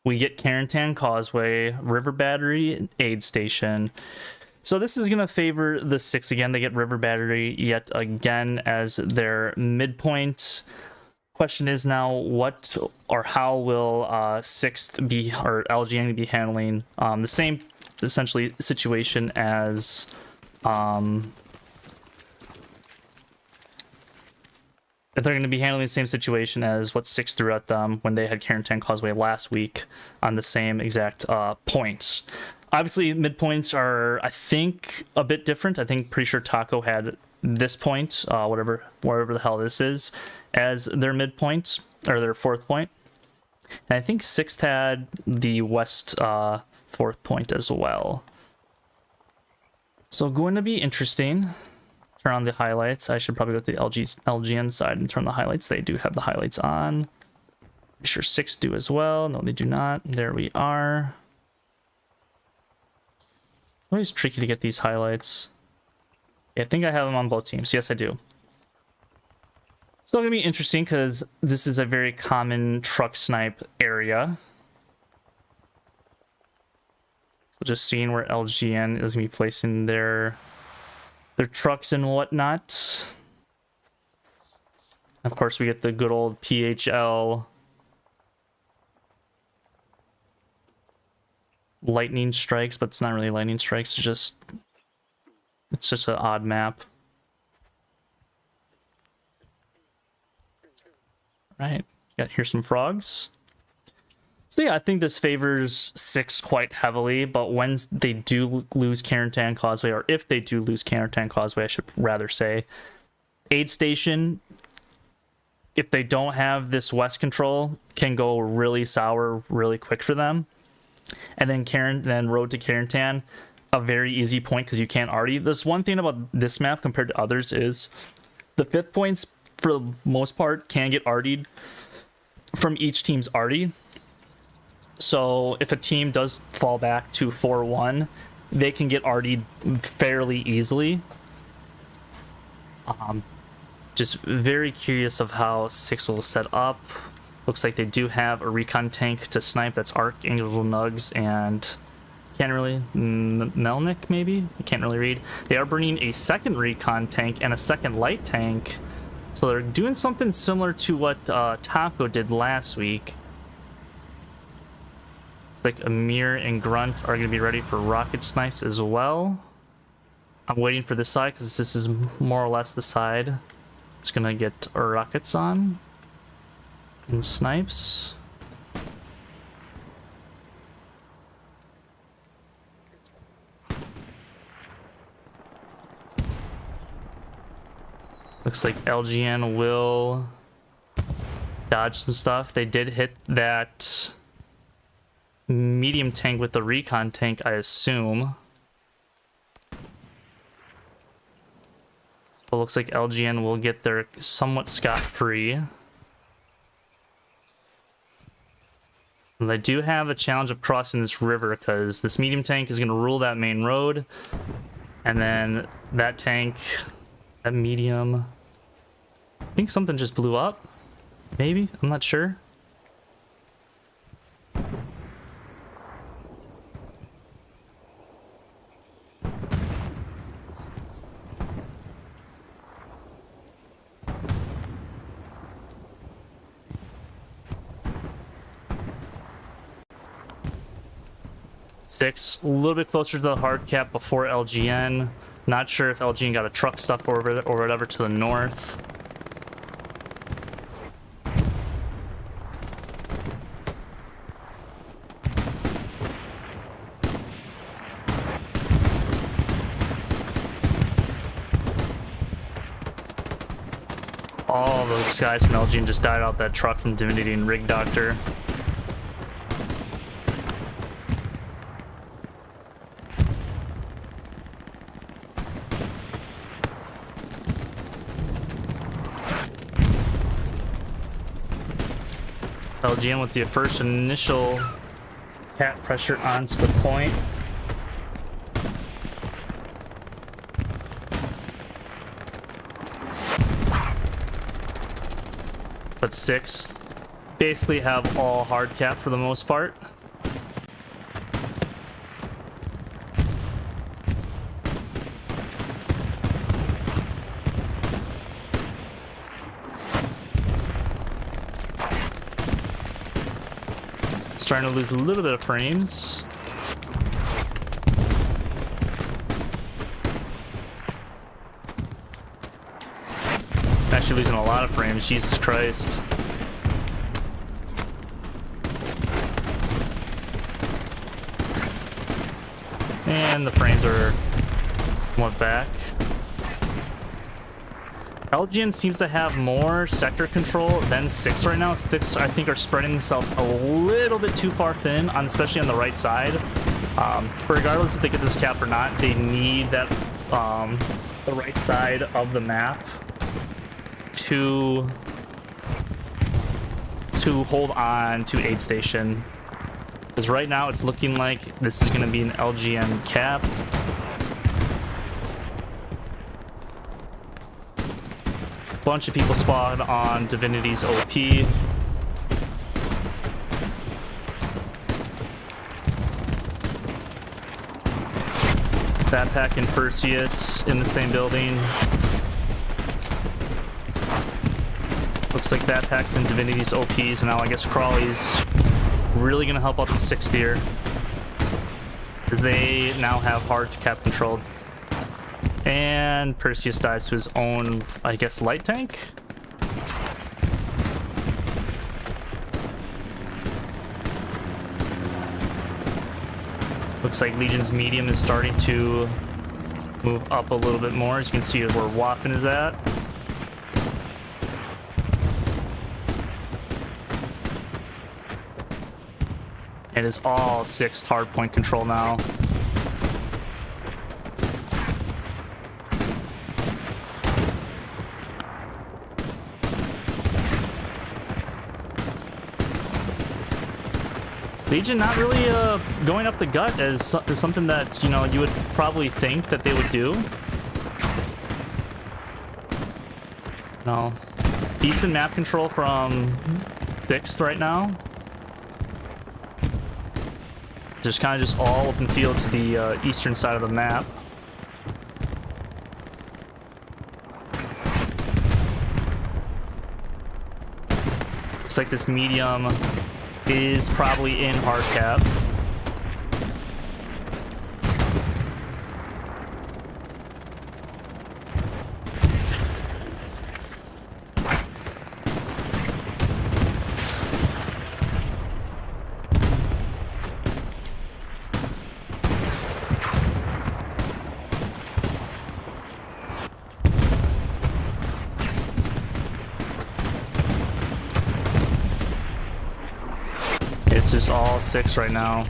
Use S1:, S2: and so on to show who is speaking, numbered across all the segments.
S1: we get Carentan Causeway, River Battery, Aid Station. So this is going to favor the 6 again. They get River Battery yet again as their midpoint. Question is now, what or how will 6th be, or LGN be handling the same essentially situation as if they're going to be handling the same situation as what 6 threw at them when they had Carentan Causeway last week on the same exact points. Obviously, midpoints are, I think, a bit different. I think pretty sure Taco had this point, wherever the hell this is, as their midpoint, or their 4th point. And I think 6th had the west 4th point as well. So going to be interesting. Turn on the highlights. I should probably go to the LGN side and turn the highlights. They do have the highlights on. Pretty sure 6 do as well. No, they do not. There we are. Always tricky to get these highlights. Yeah, I think I have them on both teams. Yes, I do. Still gonna be interesting because this is a very common truck snipe area. So just seeing where LGN is gonna be placing their trucks and whatnot. Of course, we get the good old PHL lightning strikes, but it's not really lightning strikes. It's just an odd map. Right, here's some frogs. So yeah, I think this favors 6 quite heavily, but when they do lose Carentan Causeway, or if they do lose Carentan Causeway, I should rather say, Aid Station, if they don't have this west control, can go really sour really quick for them. And then Road to Carentan, a very easy point because you can't arty. This one thing about this map compared to others is the 5th points, for the most part, can get artied from each team's arty. So if a team does fall back to 4-1, they can get artied fairly easily. Just very curious of how 6 will set up. Looks like they do have a recon tank to snipe. That's Archangel Nugs and can't really Melnick maybe. I can't really read. They are bringing a 2nd recon tank and a 2nd light tank. So they're doing something similar to what Taco did last week. It's like Amir and Grunt are going to be ready for rocket snipes as well. I'm waiting for this side because this is more or less the side it's going to get rockets on. And snipes. Looks like LGN will dodge some stuff. They did hit that medium tank with the recon tank, I assume. So it looks like LGN will get there somewhat scot-free. And they do have a challenge of crossing this river because this medium tank is going to rule that main road. And then that tank, that medium, I think something just blew up. Maybe? I'm not sure. Six, a little bit closer to the hard cap before LGN. Not sure if LGN got a truck stuff over there or whatever to the north. All those guys from LGN just died out that truck from Divinity and Rig Doctor. LGN with the first initial cat pressure onto the point. But 6 basically have all hard cap for the most part. Starting to lose a little bit of frames. Actually losing a lot of frames, Jesus Christ. And the frames are somewhat back. LGN seems to have more sector control than 6 right now. 6, I think, are spreading themselves a little bit too far thin, especially on the right side. Regardless if they get this cap or not, they need that the right side of the map to hold on to aid station. Because right now it's looking like this is going to be an LGN cap. Bunch of people spawned on Divinity's OP. Backpack and Perseus in the same building. Looks like Backpacks and Divinity's OPs, and now I guess Crawley's really gonna help out the 6th tier, as they now have hard cap controlled. And Perseus dies to his own, I guess, light tank. Looks like Legion's medium is starting to move up a little bit more. As you can see where Waffen is at. It is all 6th hardpoint control now. Legion not really going up the gut as something that, you know, you would probably think that they would do. No. Decent map control from 6th right now. Just kind of just all open field to the eastern side of the map. Looks like this medium is probably in hard cap. It's just all 6 right now.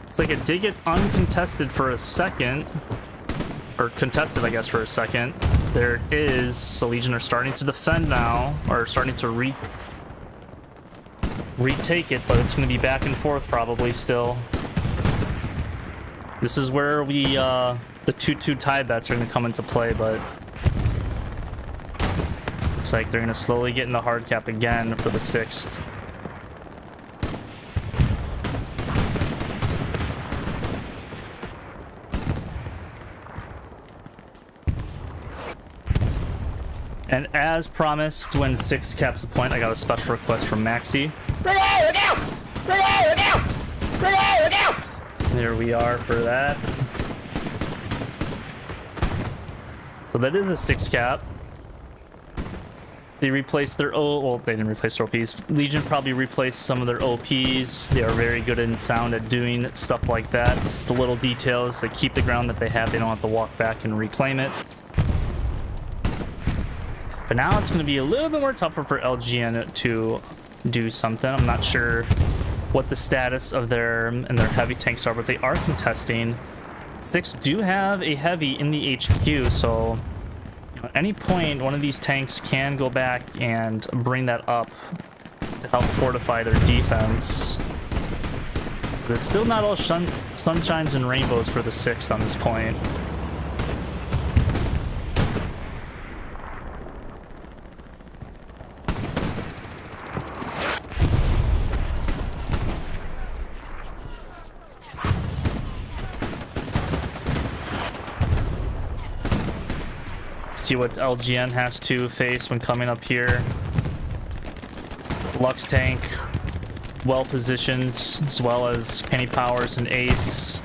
S1: It's like it did get uncontested for a second, or contested, I guess, for a second. There it is. So Legion are starting to defend now, or starting to retake it, but it's going to be back and forth probably still. This is where we the 2-2 tie bets are going to come into play, but looks like they're going to slowly get in the hard cap again for the 6th. And as promised, when 6 caps a point, I got a special request from Maxi. There we are for that. So that is a 6 cap. They replaced their well, they didn't replace their OPs. Legion probably replaced some of their OPs. They are very good in sound at doing stuff like that. Just the little details. They keep the ground that they have. They don't have to walk back and reclaim it. But now it's going to be a little bit more tougher for LGN to do something. I'm not sure what the status of their heavy tanks are, but they are contesting. 6 do have a heavy in the HQ, so at any point one of these tanks can go back and bring that up to help fortify their defense. But it's still not all sunshines and rainbows for the 6th on this point. See what LGN has to face when coming up here. Lux tank, well positioned, as well as Kenny Powers and Ace.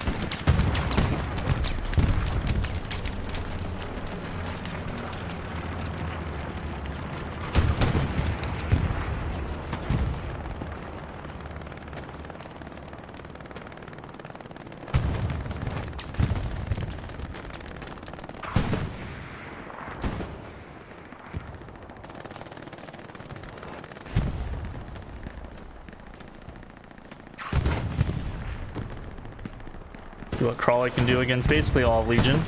S1: See what Crawley can do against basically all of Legion.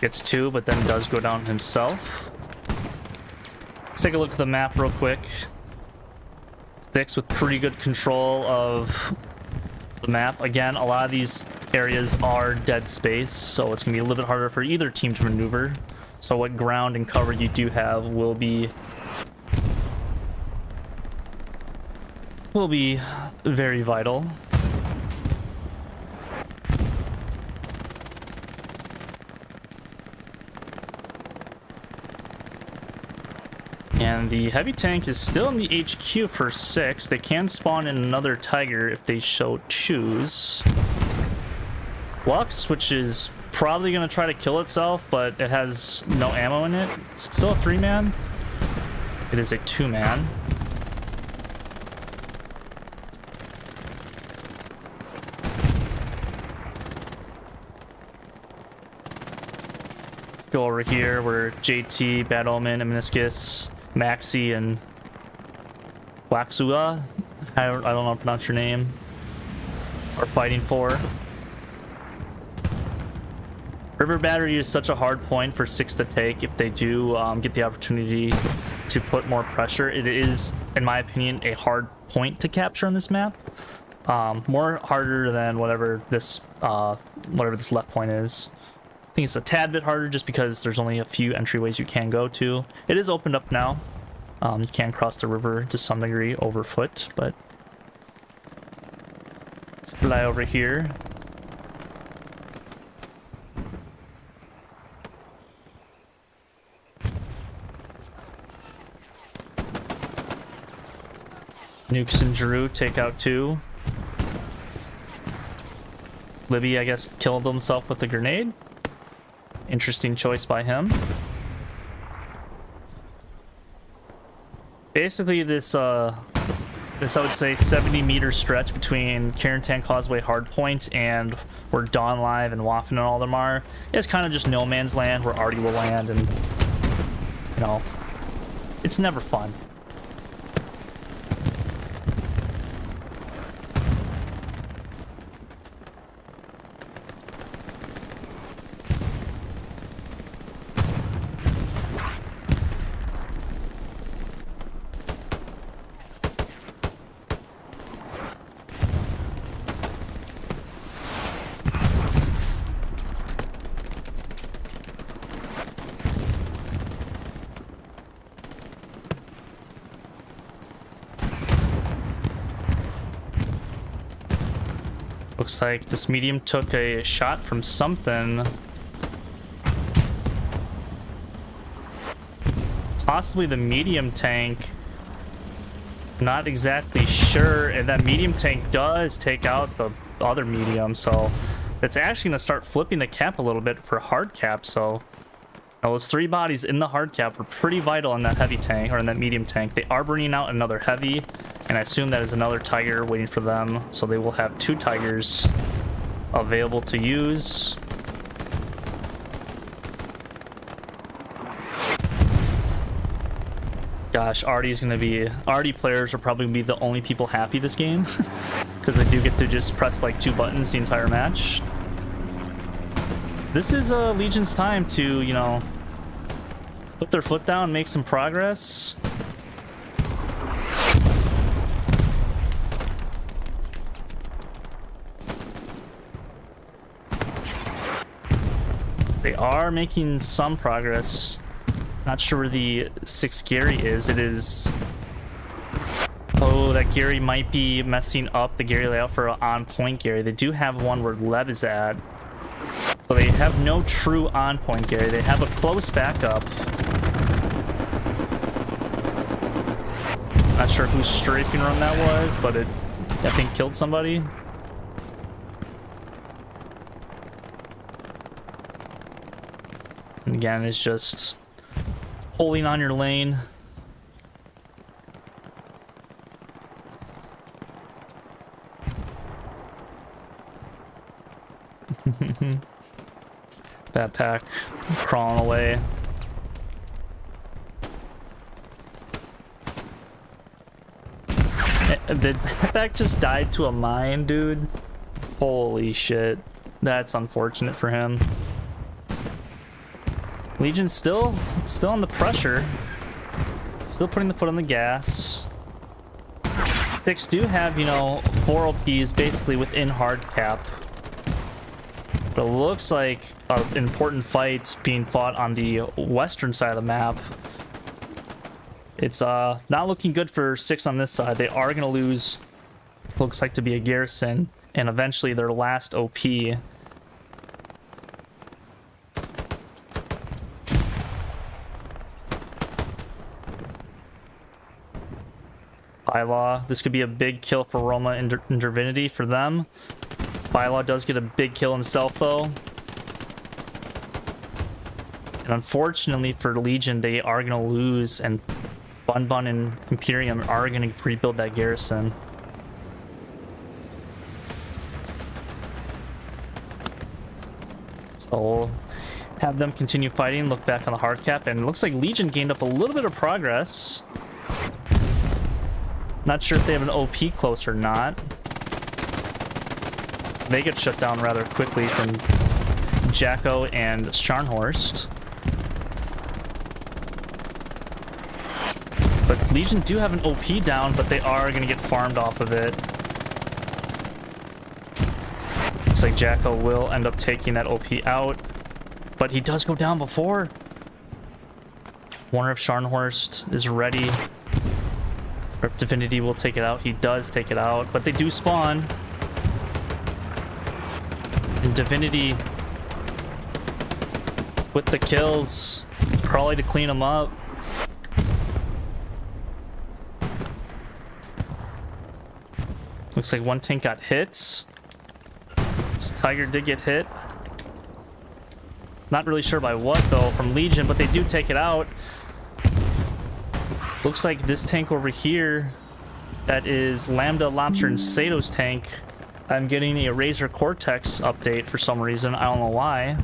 S1: Gets 2, but then does go down himself. Let's take a look at the map real quick. 6 with pretty good control of the map. Again, a lot of these areas are dead space, so it's going to be a little bit harder for either team to maneuver. So what ground and cover you do have will be very vital. And the heavy tank is still in the HQ for 6. They can spawn in another Tiger if they so choose. Lux, which is probably going to try to kill itself, but it has no ammo in it. Is it still a 3-man? It is a 2-man. Let's go over here where JT, Bad Omen, and Meniscus, Maxi, and Waxua, I don't know how to pronounce your name, are fighting for. River Battery is such a hard point for 6 to take if they do get the opportunity to put more pressure. It is, in my opinion, a hard point to capture on this map. More harder than whatever this left point is. I think it's a tad bit harder just because there's only a few entryways you can go to. It is opened up now. You can cross the river to some degree over foot, but let's fly over here. Nukes and Drew take out 2. Libby, I guess, killed himself with a grenade. Interesting choice by him. Basically, this I would say 70-meter stretch between Carentan Causeway Hardpoint and where Dawn Live and Waffen and all them are is kind of just no man's land where Artie will land, and you know, it's never fun. Looks like this medium took a shot from something. Possibly the medium tank. Not exactly sure. And that medium tank does take out the other medium, so it's actually going to start flipping the cap a little bit for hard cap. So those 3 bodies in the hard cap were pretty vital in that heavy tank, or in that medium tank. They are bringing out another heavy, and I assume that is another Tiger waiting for them. So they will have 2 Tigers available to use. Gosh, Artie players are probably gonna be the only people happy this game because they do get to just press like 2 buttons the entire match. This is Legion's time to, you know, put their foot down, make some progress. They are making some progress. Not sure where the 6th Gary is. It is... Oh, that Gary might be messing up the Gary layout for an on-point Gary. They do have one where Leb is at. So they have no true on-point Gary. They have a close backup. Not sure whose strafing run that was, but it, I think, killed somebody. And again, it's just holding on your lane. Backpack crawling away. The backpack just died to a mine, dude. Holy shit. That's unfortunate for him. Legion's still under pressure. Still putting the foot on the gas. 6 do have, you know, 4 OPs basically within hard cap. But it looks like an important fight being fought on the western side of the map. It's not looking good for 6 on this side. They are going to lose, looks like, to be a garrison, and eventually their last OP. Bylaw. This could be a big kill for Roma and Divinity for them. Bylaw does get a big kill himself, though. And unfortunately for Legion, they are going to lose, and Bun and Imperium are going to rebuild that garrison. So we'll have them continue fighting, look back on the hard cap, and it looks like Legion gained up a little bit of progress. Not sure if they have an OP close or not. They get shut down rather quickly from Jacko and Scharnhorst. But Legion do have an OP down, but they are going to get farmed off of it. Looks like Jacko will end up taking that OP out, but he does go down before. Wonder if Scharnhorst is ready. Or if Divinity will take it out. He does take it out, but they do spawn. And Divinity with the kills. Crawley to clean him up. Looks like one tank got hit. This Tiger did get hit. Not really sure by what, though, from Legion, but they do take it out. Looks like this tank over here, that is Lambda, Lobster, and Sato's tank. I'm getting a Razor Cortex update for some reason. I don't know why.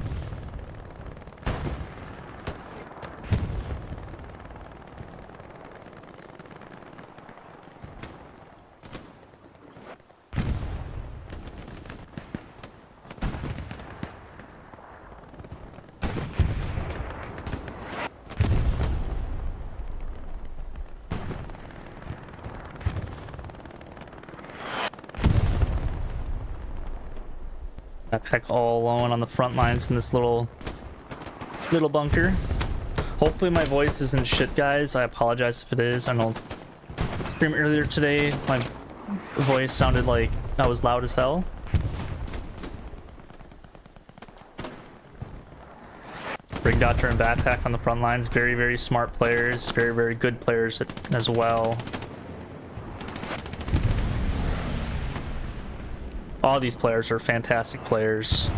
S1: Backpack all alone on the front lines in this little bunker. Hopefully my voice isn't shit, guys. I apologize if it is. I know stream earlier today my voice sounded like I was loud as hell. Rig Doctor and Backpack on the front lines, very, very smart players, very, very good players as well. All these players are fantastic players,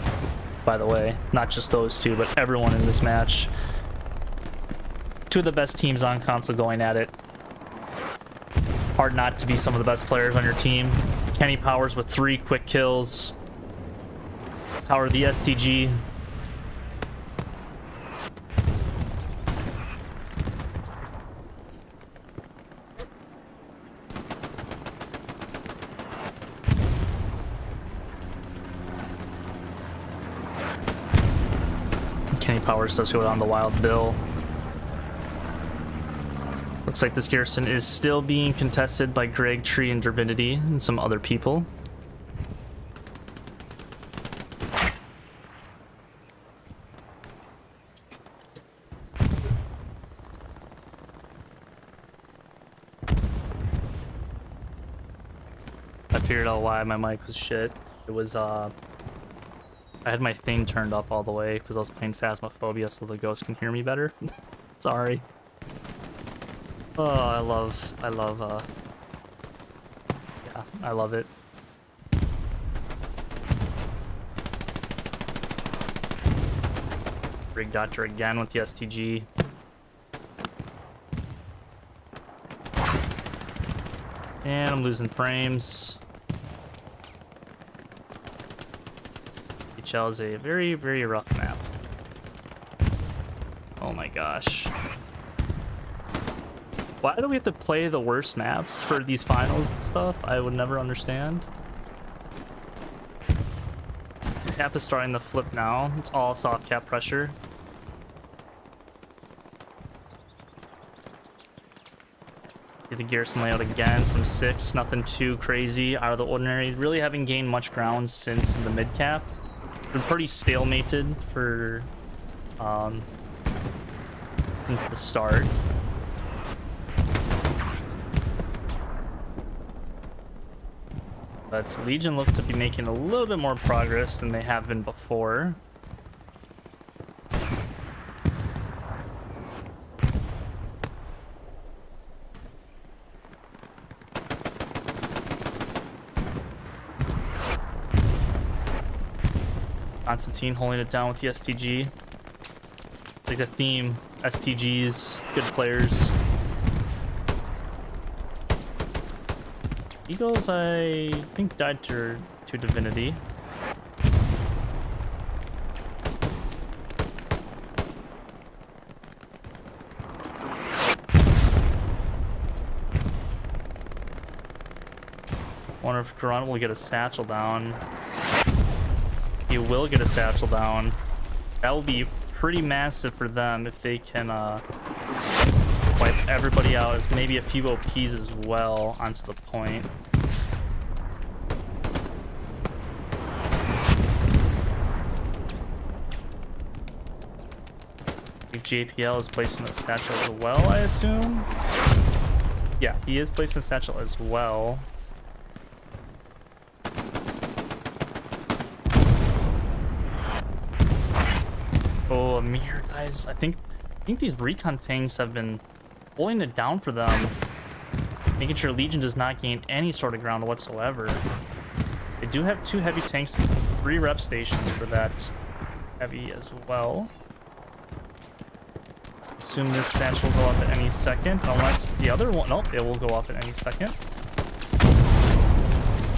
S1: by the way. Not just those two, but everyone in this match. Two of the best teams on console going at it. Hard not to be some of the best players on your team. Kenny Powers with 3 quick kills. Power the STG. Kenny Powers does go down the Wild Bill. Looks like this garrison is still being contested by Greg, Tree, and Divinity, and some other people. I figured out why my mic was shit. It was, I had my thing turned up all the way because I was playing Phasmophobia so the ghost can hear me better. Sorry. Oh, I love, yeah, I love it. Rig Doctor again with the STG. And I'm losing frames. PHL is a very, very rough map. Oh my gosh. Why do we have to play the worst maps for these finals and stuff? I would never understand. Cap is starting to flip now. It's all soft cap pressure. The garrison layout again from 6. Nothing too crazy out of the ordinary. Really haven't gained much ground since the mid cap. Been pretty stalemated for since the start. But Legion look to be making a little bit more progress than they have been before. Constantine holding it down with the STG. It's like the theme, STGs, good players. Eagles, I think, died to Divinity. Wonder if Grunt will get a satchel down. He will get a satchel down. That will be pretty massive for them if they can wipe everybody out, as maybe a few OPs as well onto the point. I think JPL is placing a satchel as well, I assume. Yeah, he is placing a satchel as well. Oh, Amir, guys, I think these recon tanks have been pulling it down for them, making sure Legion does not gain any sort of ground whatsoever. They do have 2 heavy tanks and 3 rep stations for that heavy as well. Assume this satchel will go up at any second, unless the other one, nope, it will go up at any second.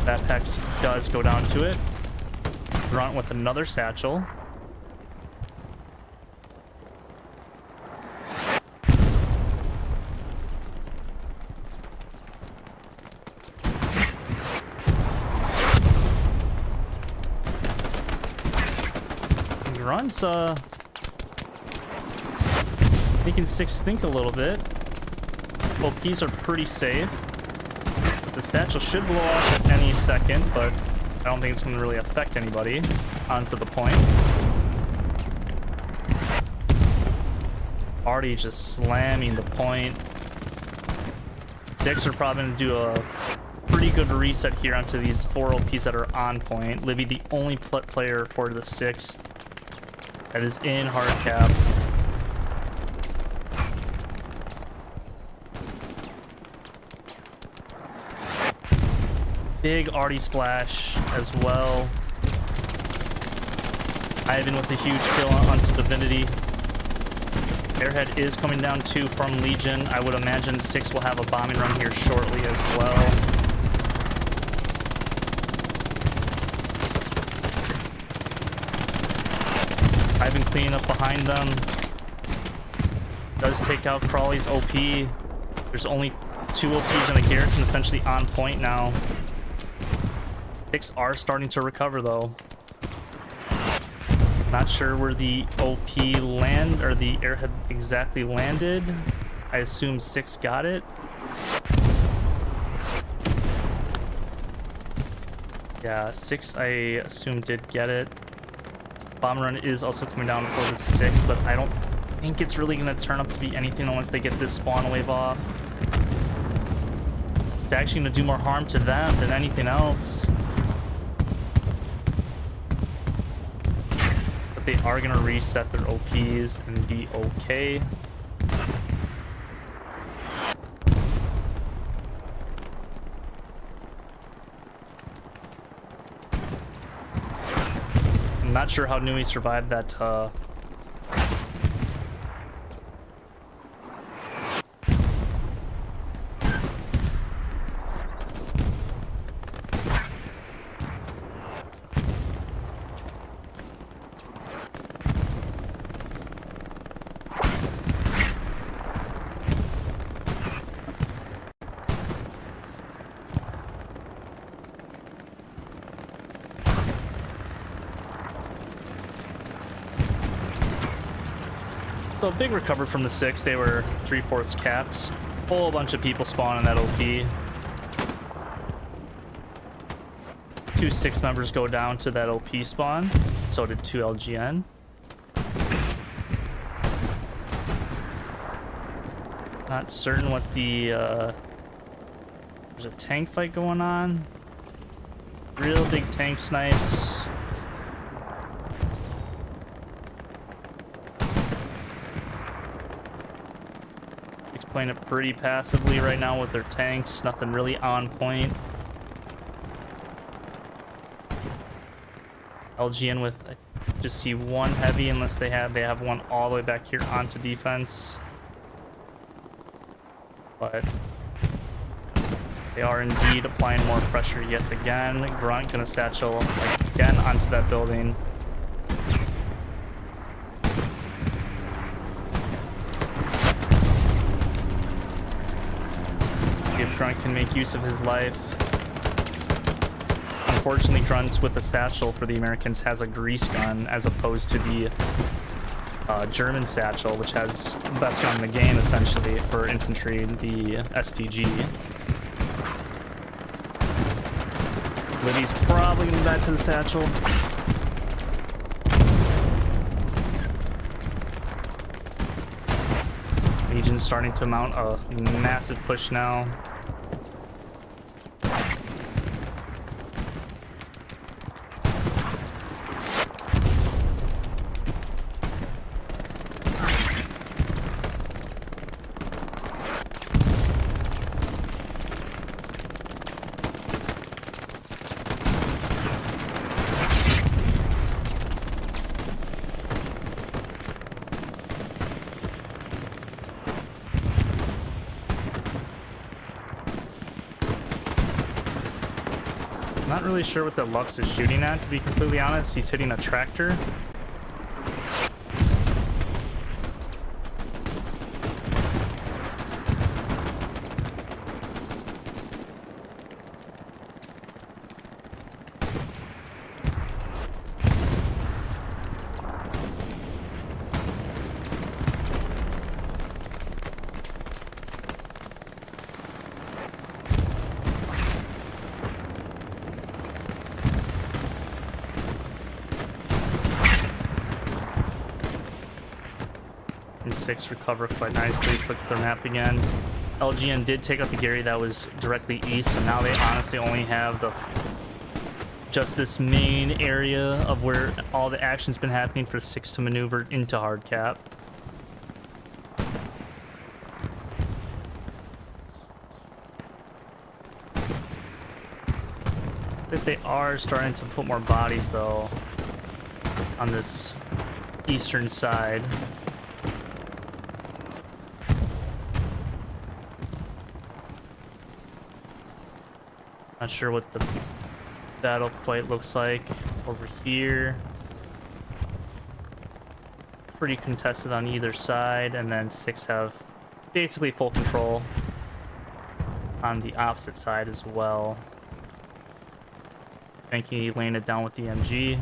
S1: That Hex does go down to it. Grunt with another satchel. Grunt's making 6 think a little bit. OPs are pretty safe. But the satchel should blow off at any second, but I don't think it's going to really affect anybody onto the point. Already just slamming the point. 6 are probably going to do a pretty good reset here onto these 4 OPs that are on point. Libby, the only player for the 6th that is in hard cap. Big arty splash as well. Ivan with a huge kill onto Divinity. Airhead is coming down too from Legion. I would imagine 6 will have a bombing run here shortly as well. Ivan cleaning up behind them. Does take out Crawley's OP. There's only 2 OPs in the garrison essentially on point now. 6 are starting to recover though. Not sure where the OP land or the airhead exactly landed. I assume 6 got it. Yeah, 6 I assume did get it. Bomb run is also coming down for the 6, but I don't think it's really going to turn up to be anything once they get this spawn wave off. It's actually going to do more harm to them than anything else. But they are going to reset their OPs and be okay. I'm not sure how Nui survived that So big recover from the 6. They were 3/4 capped. Whole bunch of people spawn in that OP. 2 6 members go down to that OP spawn. So did 2 LGN. Not certain what the there's a tank fight going on. Real big tank snipes. Playing it pretty passively right now with their tanks. Nothing really on point. LGN with, I just see 1 heavy unless they have 1 all the way back here onto defense. But they are indeed applying more pressure yet again. Grunt gonna satchel again onto that building. Grunt can make use of his life. Unfortunately, Grunt with the satchel for the Americans has a grease gun as opposed to the German satchel, which has the best gun in the game essentially for infantry, the STG. Liddy's probably going back to the satchel. Legion's starting to mount a massive push now. Not really sure what the Lux is shooting at, to be completely honest. He's hitting a tractor. And 6 recover quite nicely. Let's look at their map again. LGN did take out the Gary that was directly east, so now they honestly only have the just this main area of where all the action's been happening for 6 to maneuver into hard cap. But they are starting to put more bodies though on this eastern side. Not sure what the battle quite looks like over here. Pretty contested on either side, and then 6 have basically full control on the opposite side as well. Frankie laying it down with the MG.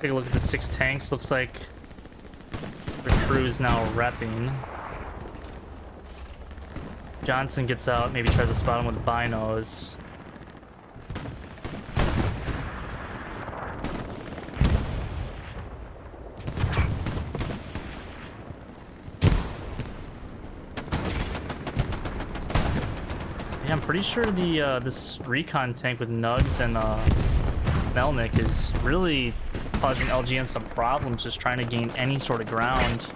S1: Take a look at the 6 tanks. Looks like the crew is now repping. Johnson gets out, maybe tries to spot him with binos. Yeah, I'm pretty sure the this recon tank with Nugs and Melnick is really causing LGN some problems just trying to gain any sort of ground.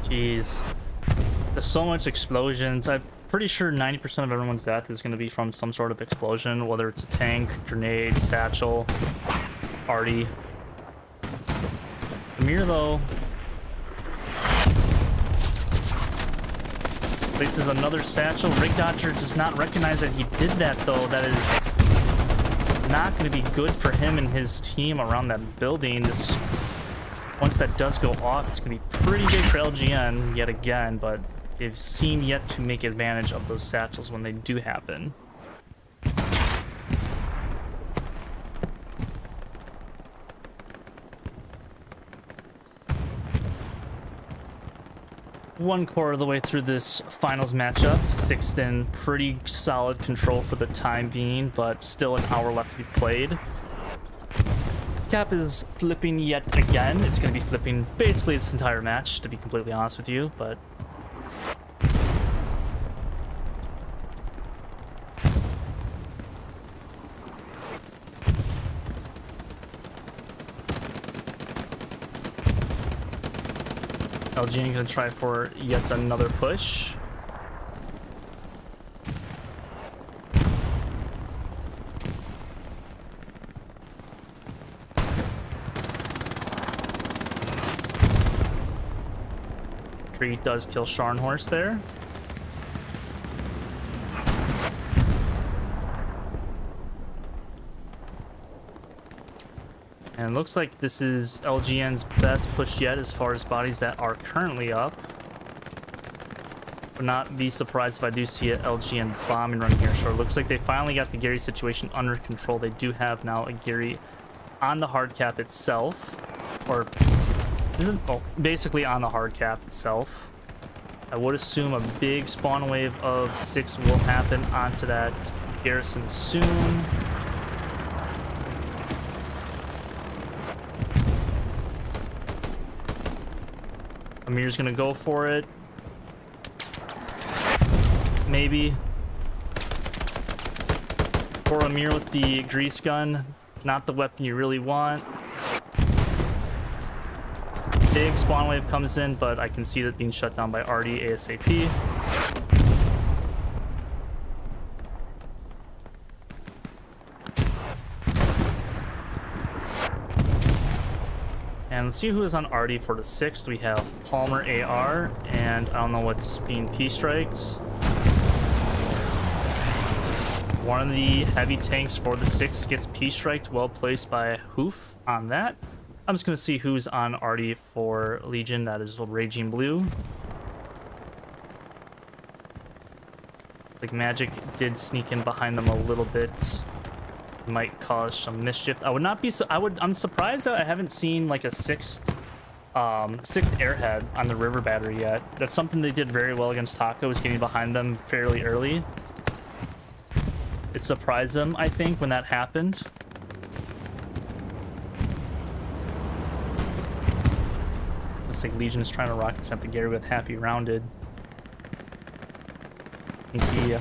S1: Jeez. There's so much explosions. I'm pretty sure 90% of everyone's death is going to be from some sort of explosion, whether it's a tank, grenade, satchel, arty. Amir, though, places another satchel. Rig Dodger does not recognize that he did that, though. That is not going to be good for him and his team around that building. Once that does go off, it's going to be pretty big for LGN yet again, but they've seemed yet to make advantage of those satchels when they do happen. One quarter of the way through this finals matchup. 6th in, pretty solid control for the time being, but still an hour left to be played. Cap is flipping yet again. It's going to be flipping basically this entire match, to be completely honest with you, but LGN going to try for yet another push. He does kill Scharnhorst there. And it looks like this is LGN's best push yet as far as bodies that are currently up. Would not be surprised if I do see an LGN bombing run here. So it looks like they finally got the Gary situation under control. They do have now a Gary on the hard cap itself, or basically on the hard cap itself. I would assume a big spawn wave of 6 will happen onto that garrison soon. Amir's gonna go for it. Maybe. Or Amir with the grease gun. Not the weapon you really want. Big spawn wave comes in, but I can see that being shut down by Arty ASAP. And let's see who is on Arty for the 6th. We have Palmer AR, and I don't know what's being P-striked. One of the heavy tanks for the 6th gets P-striked, well placed by Hoof on that. I'm just going to see who's on Arty for Legion. That is Raging Blue. Like Magic did sneak in behind them a little bit. Might cause some mischief. I would not be so I'm surprised that I haven't seen like a 6th airhead on the river battery yet. That's something they did very well against Taco, was getting behind them fairly early. It surprised them, I think, when that happened. Looks like Legion is trying to rocket sent the Gary with Happy Rounded. I think he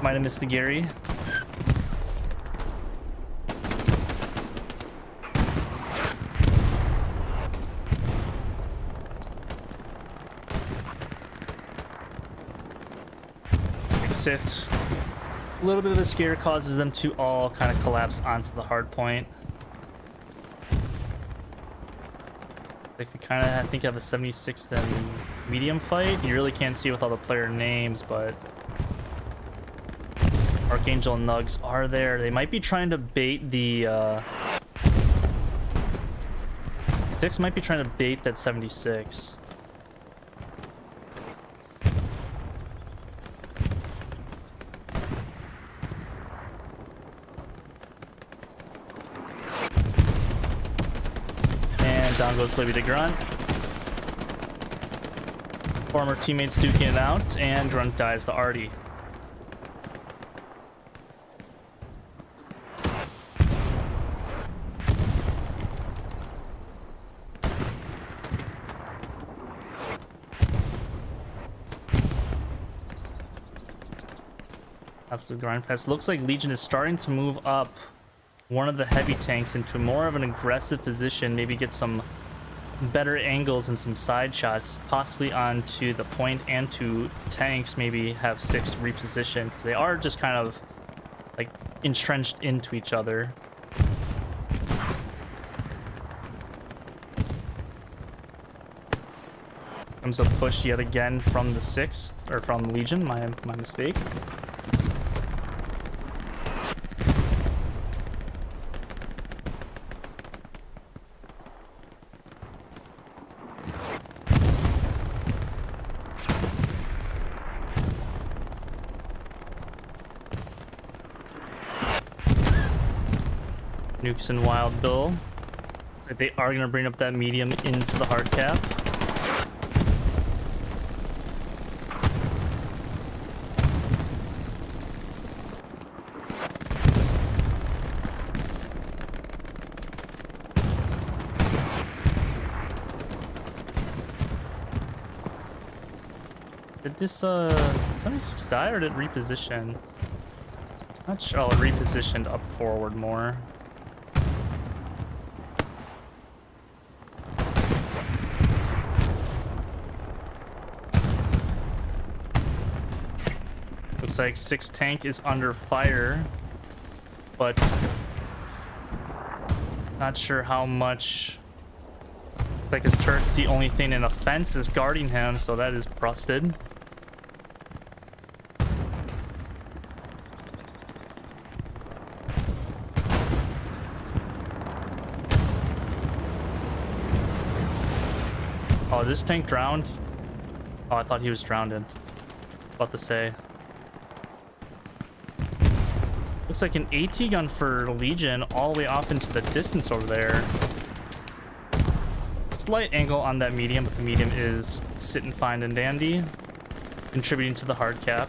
S1: might have missed the Gary. Six. A little bit of a scare causes them to all kind of collapse onto the hard point. Like we kind of, I think, have a 76th and medium fight. You really can't see with all the player names, but our Archangel and Nugs are there. They might be trying to bait the 6 might be trying to bait that 76. And down goes Libby the Grunt. Former teammates duking it out, and Grunt dies to Artie. Absolute grind fest. Looks like Legion is starting to move up one of the heavy tanks into more of an aggressive position, maybe get some better angles and some side shots, possibly onto the point and to tanks, maybe have 6 repositioned, because they are just kind of like entrenched into each other. Comes a push yet again from the 6th, or from Legion, my mistake. Nukes and Wild Bill. Like they are going to bring up that medium into the hard cap. Did this 76 die or did it reposition? Not sure. Oh, it repositioned up forward more. Looks like 6 tank is under fire, but not sure how much. It's like his turret's the only thing in a fence is guarding him, so that is busted. Oh, this tank drowned? Oh, I thought he was drowned. About to say. Looks like an AT gun for Legion all the way off into the distance over there. Slight angle on that medium, but the medium is sitting fine and dandy, contributing to the hard cap.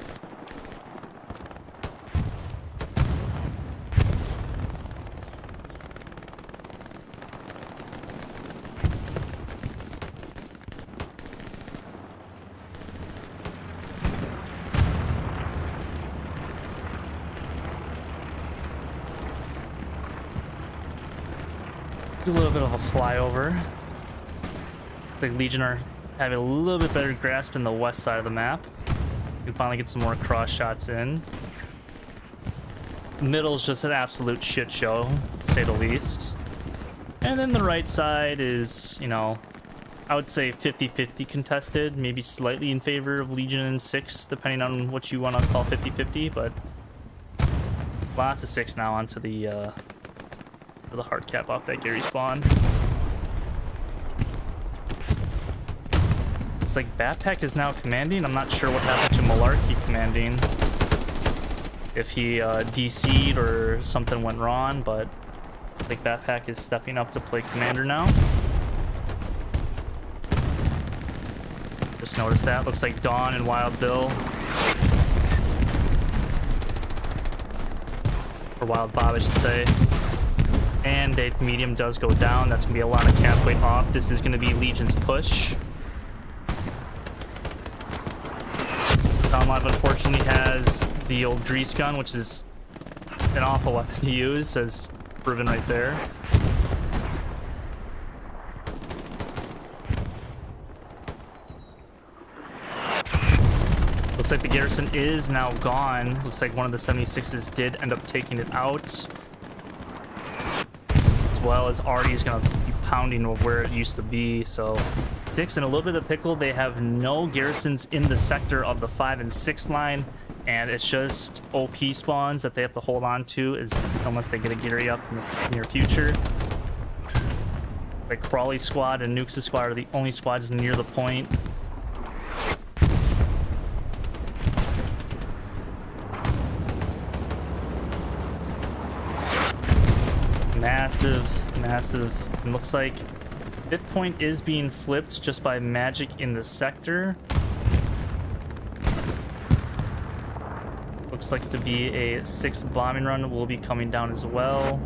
S1: Do a little bit of a flyover. The Legion are having a little bit better grasp in the west side of the map. We can finally get some more cross shots in. Middle's just an absolute shit show, to say the least. And then the right side is, you know, I would say 50-50 contested, maybe slightly in favor of Legion and 6, depending on what you want to call 50-50, but lots of 6 now onto the hard cap off that Gary spawn. Looks like Backpack is now commanding. I'm not sure what happened to Malarkey commanding. If he DC'd or something went wrong, but I think Backpack is stepping up to play commander now. Just noticed that. Looks like Dawn and Wild Bill. Or Wild Bob, I should say. And a medium does go down. That's going to be a lot of cap weight off. This is going to be Legion's push. Stalemate unfortunately has the old grease gun, which is an awful weapon to use, as proven right there. Looks like the garrison is now gone. Looks like one of the 76s did end up taking it out. Well as Artie's gonna be pounding where it used to be, so 6 in a little bit of pickle. They have no garrisons in the sector of the 5 and 6 line. And it's just OP spawns that they have to hold on to, unless they get a Geary up in the near future. Like Crawley's squad and Nukes' squad are the only squads near the point. Massive. It looks like midpoint is being flipped just by magic in the sector. Looks like to be a 6 bombing run will be coming down as well.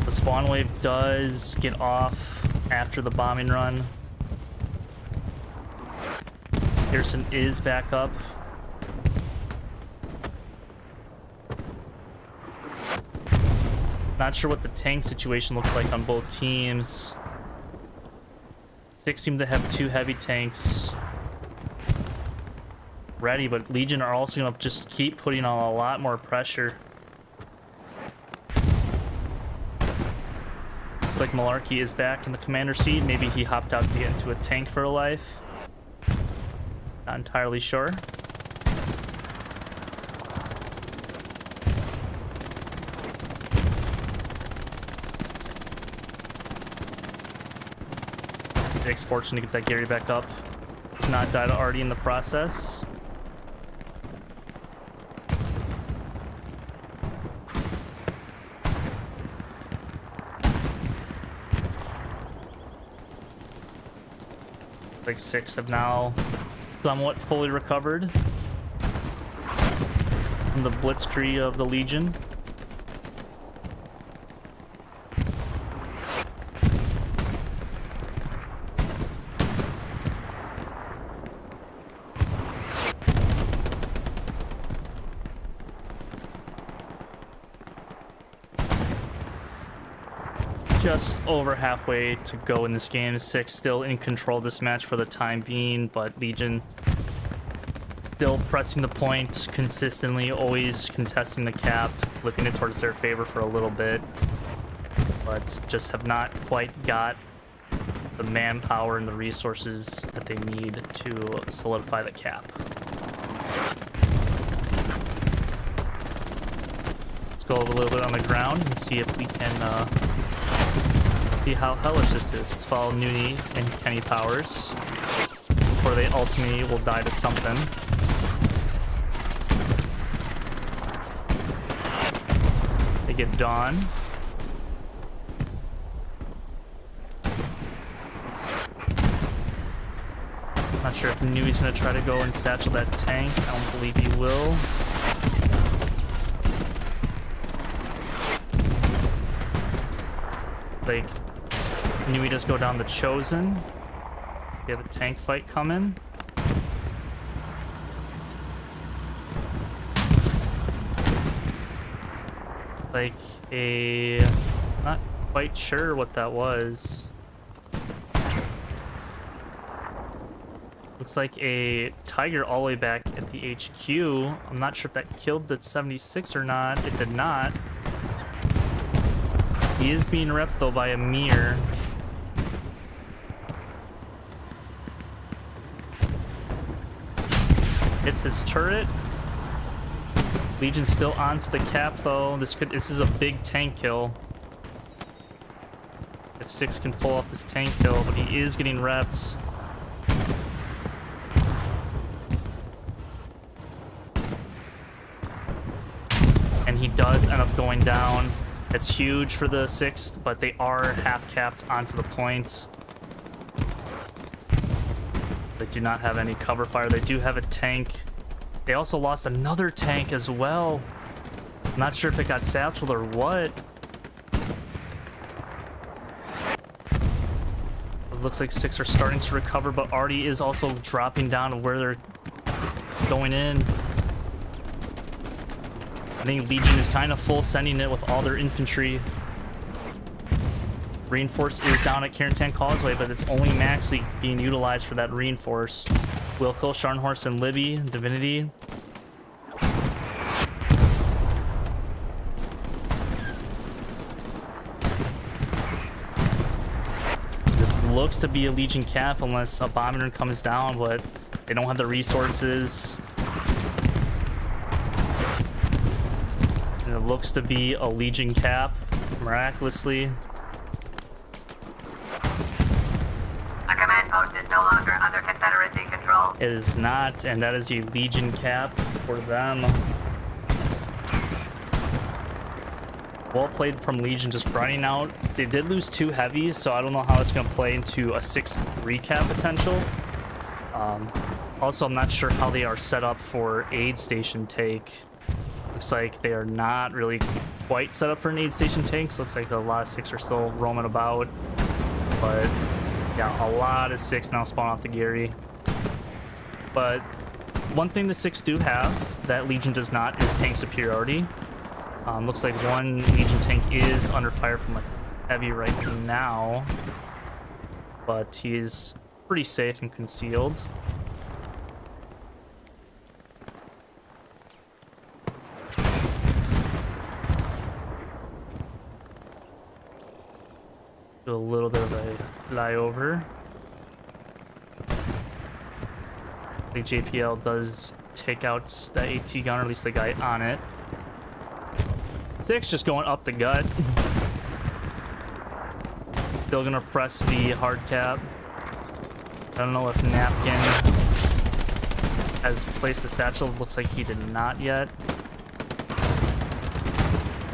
S1: The spawn wave does get off after the bombing run. Pearson is back up. Not sure what the tank situation looks like on both teams. 6 seem to have 2 heavy tanks ready, but Legion are also going to just keep putting on a lot more pressure. Looks like Malarkey is back in the commander seat. Maybe he hopped out to get into a tank for a life. Not entirely sure. Jake's fortunate to get that Geary back up. He's not died already in the process. Like 6 have now somewhat fully recovered from the blitzkrieg of the Legion. Just over halfway to go in this game. 6 still in control of this match for the time being, but Legion still pressing the point consistently, always contesting the cap, flipping it towards their favor for a little bit, but just have not quite got the manpower and the resources that they need to solidify the cap. Let's go a little bit on the ground and see if we can see how hellish this is. Let's follow Noonie and Kenny Powers, or they ultimately will die to something. They get Dawn. Not sure if Noonie's gonna try to go and satchel that tank. I don't believe he will. Like, Nui does go down the Chosen. We have a tank fight coming. Like not quite sure what that was. Looks like a Tiger all the way back at the HQ. I'm not sure if that killed the 76 or not. It did not. He is being repped though by a Mir. Hits his turret. Legion's still onto the cap though. This is a big tank kill. If 6 can pull off this tank kill, but he is getting repped. And he does end up going down. It's huge for the 6th, but they are half capped onto the point. They do not have any cover fire. They do have a tank. They also lost another tank as well. I'm not sure if it got satcheled or what. It looks like 6 are starting to recover, but Artie is also dropping down to where they're going in. I think Legion is kind of full sending it with all their infantry. Reinforce is down at Carentan Causeway, but it's only Maxley being utilized for that reinforce. Will kill Scharnhorst and Libby, Divinity. This looks to be a Legion cap unless a Abominator comes down, but they don't have the resources. And it looks to be a Legion cap, miraculously.
S2: The command post is no longer under Confederacy control.
S1: It is not, and that is a Legion cap for them. Well played from Legion, just grinding out. They did lose 2 heavies, so I don't know how it's going to play into a 6 recap potential. Also, I'm not sure how they are set up for aid station take. Looks like they are not really quite set up for an aid station take. So looks like a lot of 6 are still roaming about. But yeah, a lot of 6 now spawn off the Gary. But one thing the 6 do have that Legion does not is tank superiority. Looks like one Legion tank is under fire from a heavy right now, but he is pretty safe and concealed. Do a little bit of a flyover. I think JPL does take out that AT gun, or at least the guy on it. 6 just going up the gut. Still gonna press the hard cap. I don't know if Napkin has placed the satchel. Looks like he did not yet.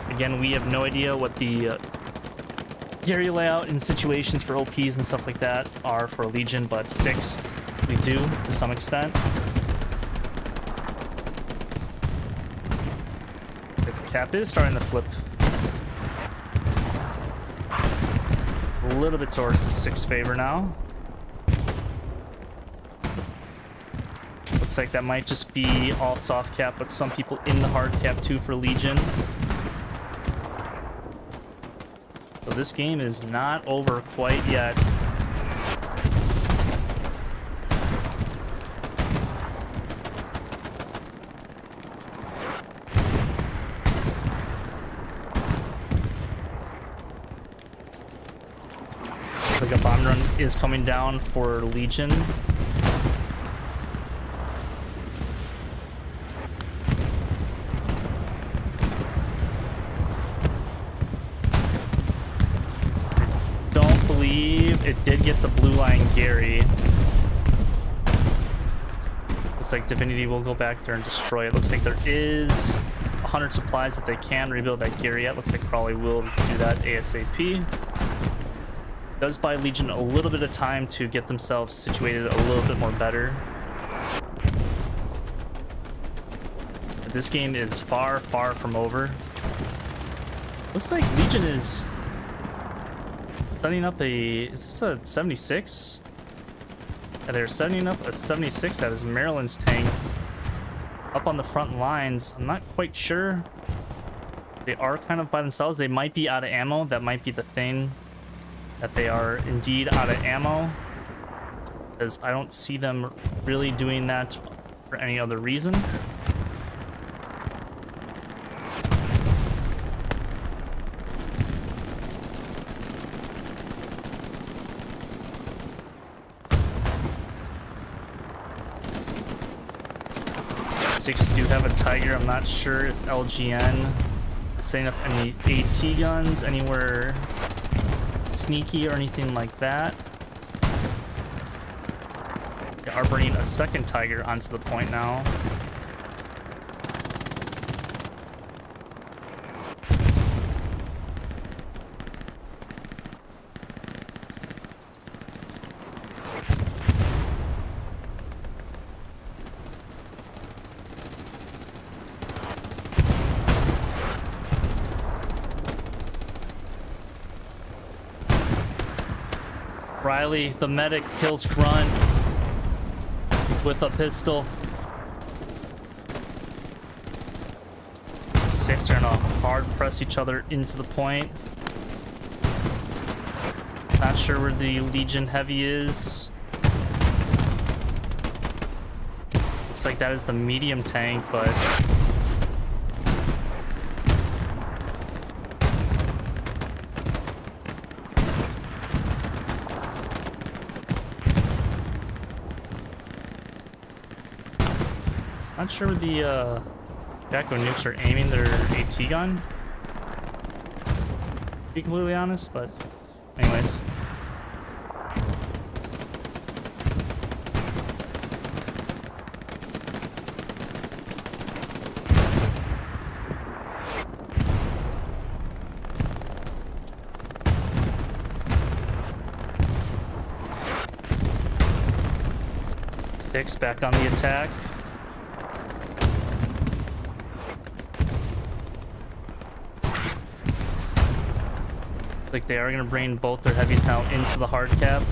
S1: Again, we have no idea what the Gary layout in situations for OPs and stuff like that are for Legion, but 6 we do to some extent. Cap is starting to flip a little bit towards the 6 favor now. Looks like that might just be all soft cap, but some people in the hard cap too for Legion. So this game is not over quite yet. Like a bomb run is coming down for Legion. Don't believe it did get the blue line Gary. Looks like Divinity will go back there and destroy it. Looks like there is 100 supplies that they can rebuild that Gary at. Looks like Crawley will do that ASAP. Does buy Legion a little bit of time to get themselves situated a little bit more better. But this game is far, far from over. Looks like Legion is setting up a... Is this a 76? Yeah, they're setting up a 76. That is Maryland's tank up on the front lines. I'm not quite sure. They are kind of by themselves. They might be out of ammo. That might be the thing. That they are indeed out of ammo, because I don't see them really doing that for any other reason. Six do have a Tiger. I'm not sure if LGN is setting up any AT guns anywhere sneaky or anything like that. They are bringing a second Tiger onto the point now. Riley, the medic, kills Grunt with a pistol. 6 are gonna hard press each other into the point. Not sure where the Legion Heavy is. Looks like that is the medium tank, but Not sure where the Jacko nukes are aiming their AT gun, to be completely honest, but anyways. Six back on the attack. Like they are gonna bring both their heavies now into the hard cap.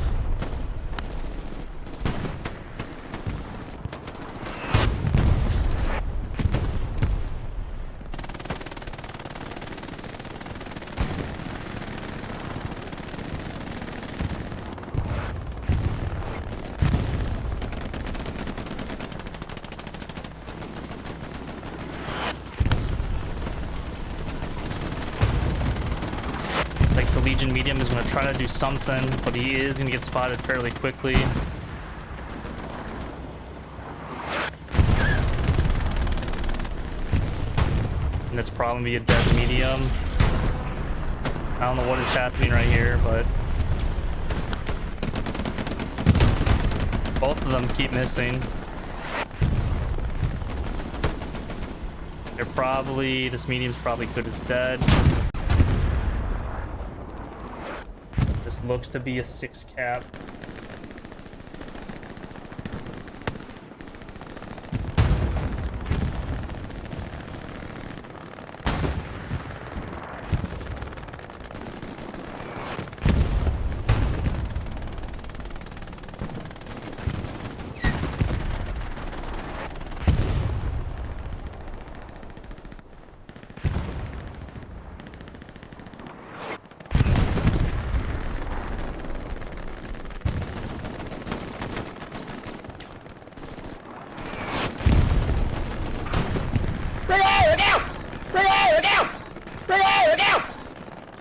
S1: The Legion medium is going to try to do something, but he is going to get spotted fairly quickly. And it's probably a dead medium. I don't know what is happening right here, but both of them keep missing. They're probably, this medium's probably good as dead. This looks to be a 6 cap.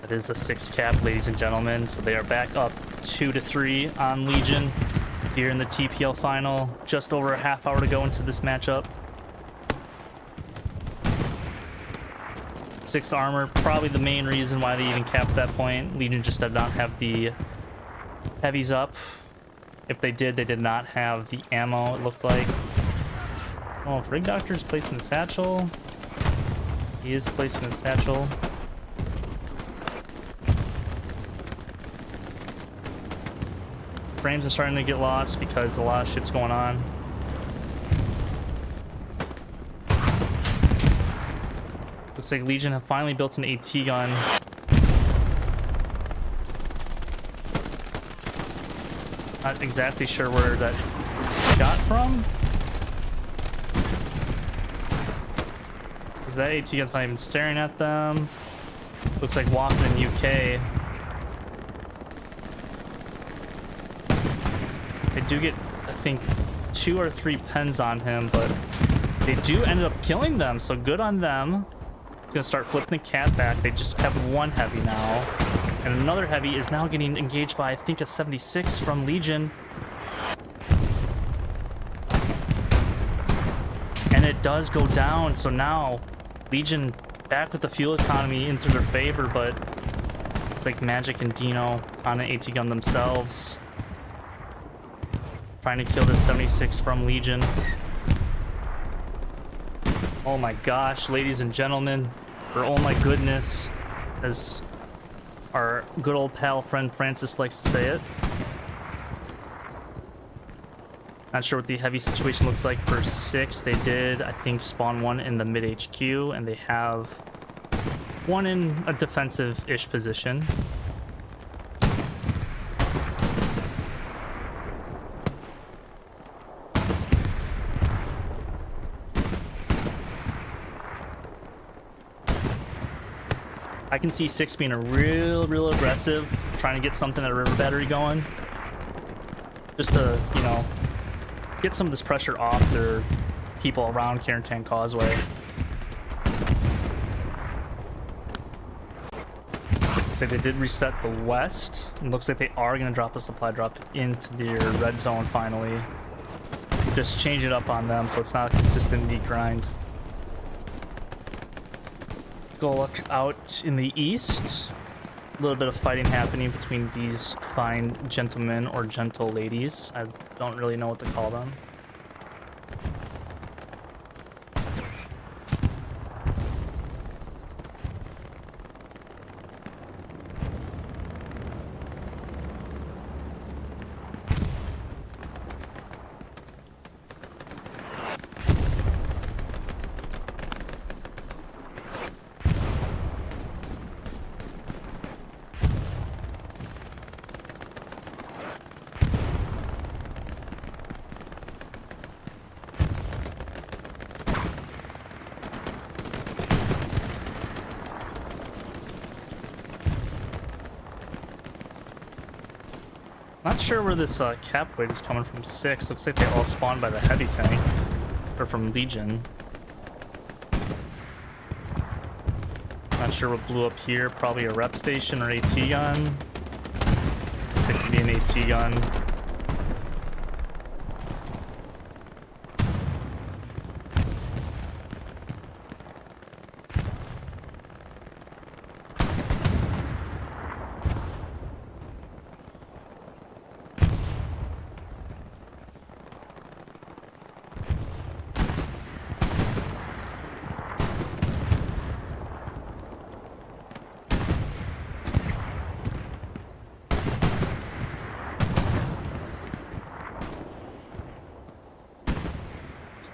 S1: It is a 6 cap, ladies and gentlemen, so they are back up 2-3 on Legion here in the TPL final. Just over a half hour to go into this matchup. 6 armor, probably the main reason why they even capped that point. Legion just did not have the heavies up. If they did, they did not have the ammo, it looked like. Oh, if Rig Doctor is placing the satchel. He is placing the satchel. Frames are starting to get lost because a lot of shit's going on. Looks like Legion have finally built an AT gun. Not exactly sure where that shot from. Because that AT gun's not even staring at them. Looks like walking in UK. They do get, I think, 2 or 3 pens on him, but they do end up killing them, so good on them. He's gonna start flipping the cat back. They just have 1 heavy now, and another heavy is now getting engaged by, I think, a 76 from Legion. And it does go down, so now Legion back with the fuel economy into their favor, but it's like Magic and Dino on an AT gun themselves, trying to kill this 76 from Legion. Oh my gosh, ladies and gentlemen, or oh my goodness, as our good old pal friend Francis likes to say it. Not sure what the heavy situation looks like for 6. They did, I think, spawn 1 in the mid HQ, and they have 1 in a defensive-ish position. I can see 6 being a real aggressive, trying to get something at a river battery going. Just to, you know, get some of this pressure off their people around Carentan Causeway. So they did reset the west. It looks like they are going to drop a supply drop into their red zone finally. just change it up on them so it's not a consistent meat grind. Go look out in the east. A little bit of fighting happening between these fine gentlemen or gentle ladies. I don't really know what to call them. Not sure where this cap weight is coming from. 6. Looks like they all spawned by the heavy tank. Or from Legion. Not sure what blew up here. Probably a rep station or AT gun. Looks like maybe an AT gun.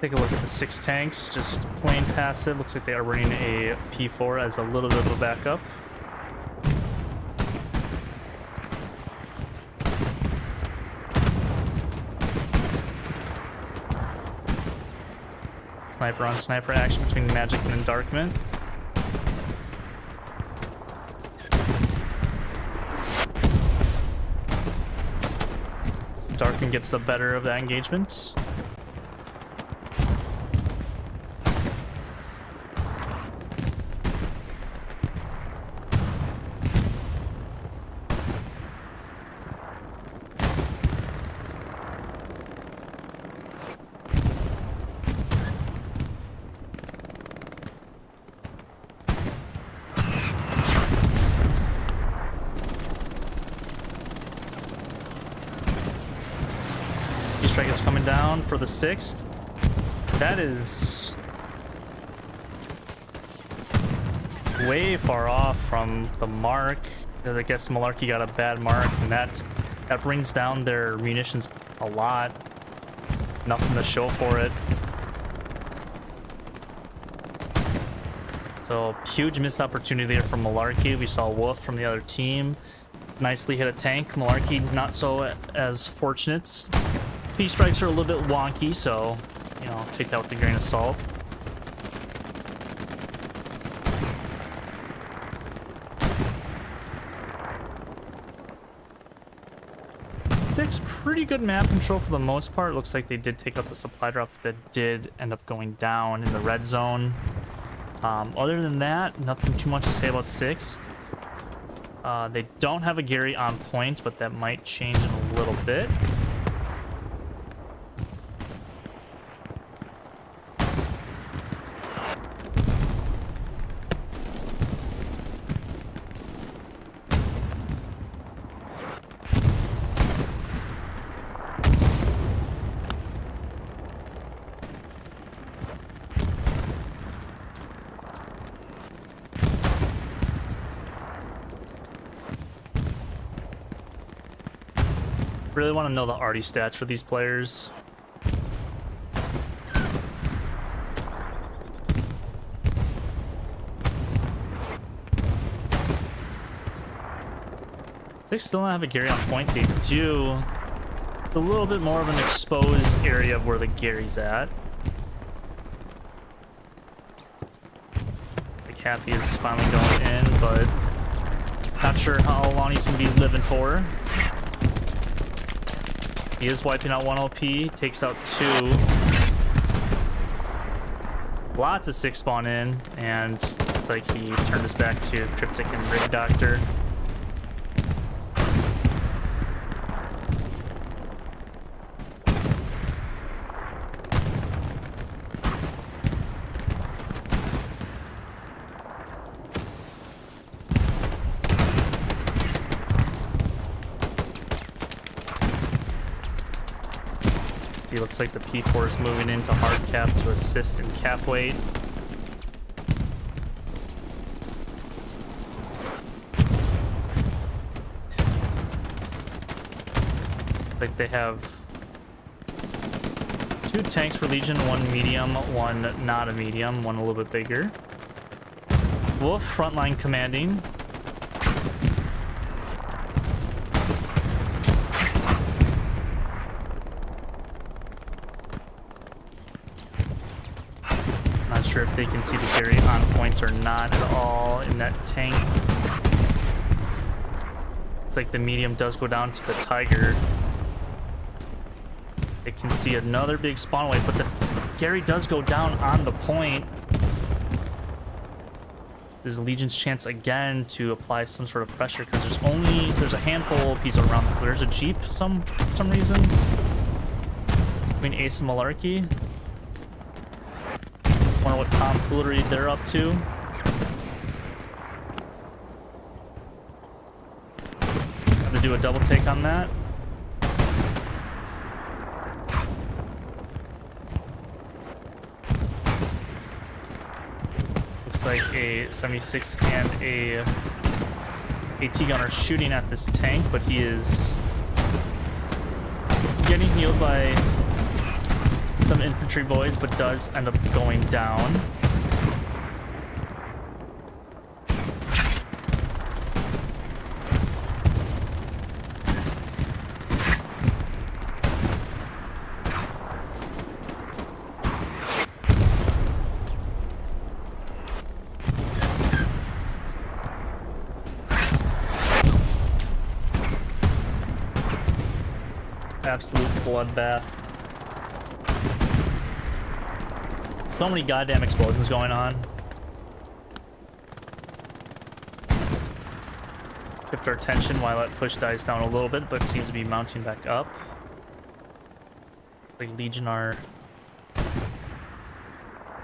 S1: Take a look at the 6 tanks, just plain passive. Looks like they are running a P4 as a little bit of a backup. Sniper on sniper action between Magic and Endarkment. Darkman gets the better of that engagement. Strike is coming down for the 6th. That is way far off from the mark. I guess Malarkey got a bad mark, and that brings down their munitions a lot. Nothing to show for it. So huge missed opportunity there from Malarkey. We saw Wolf from the other team nicely hit a tank. Malarkey not so as fortunate. P strikes are a little bit wonky, so, you know, take that with a grain of salt. Six, pretty good map control for the most part. Looks like they did take out the supply drop that did end up going down in the red zone. Other than that, nothing too much to say about 6th. They don't have a Gary on point, but that might change in a little bit. Really want to know the arty stats for these players. They still don't have a Gary on point. They do. It's a little bit more of an exposed area of where the Gary's at. The Cappy is finally going in, but not sure how long he's going to be living for. He is wiping out 1 OP, takes out 2. Lots of 6 spawn in, and it's like he turned us back to Cryptic and Rig Doctor. He looks like the P4 is moving into hard cap to assist in cap weight. Like they have 2 tanks for Legion, 1 medium, 1 not a medium, 1 a little bit bigger. Wolf frontline commanding. Not sure if they can see the Gary on point or not at all in that tank. It's like the medium does go down to the Tiger. They can see another big spawn away, but the Gary does go down on the point. This is Legion's chance again to apply some sort of pressure because there's a handful of pieces around. There's a Jeep for some reason. Between Ace and Malarkey. Wonder what tomfoolery they're up to. Have to do a double take on that. Like a 76 and a AT gunner shooting at this tank, but he is getting healed by some infantry boys, but does end up going down. Absolute bloodbath. So many goddamn explosions going on. Kept our attention while that push dies down a little bit, but seems to be mounting back up. Like Legion are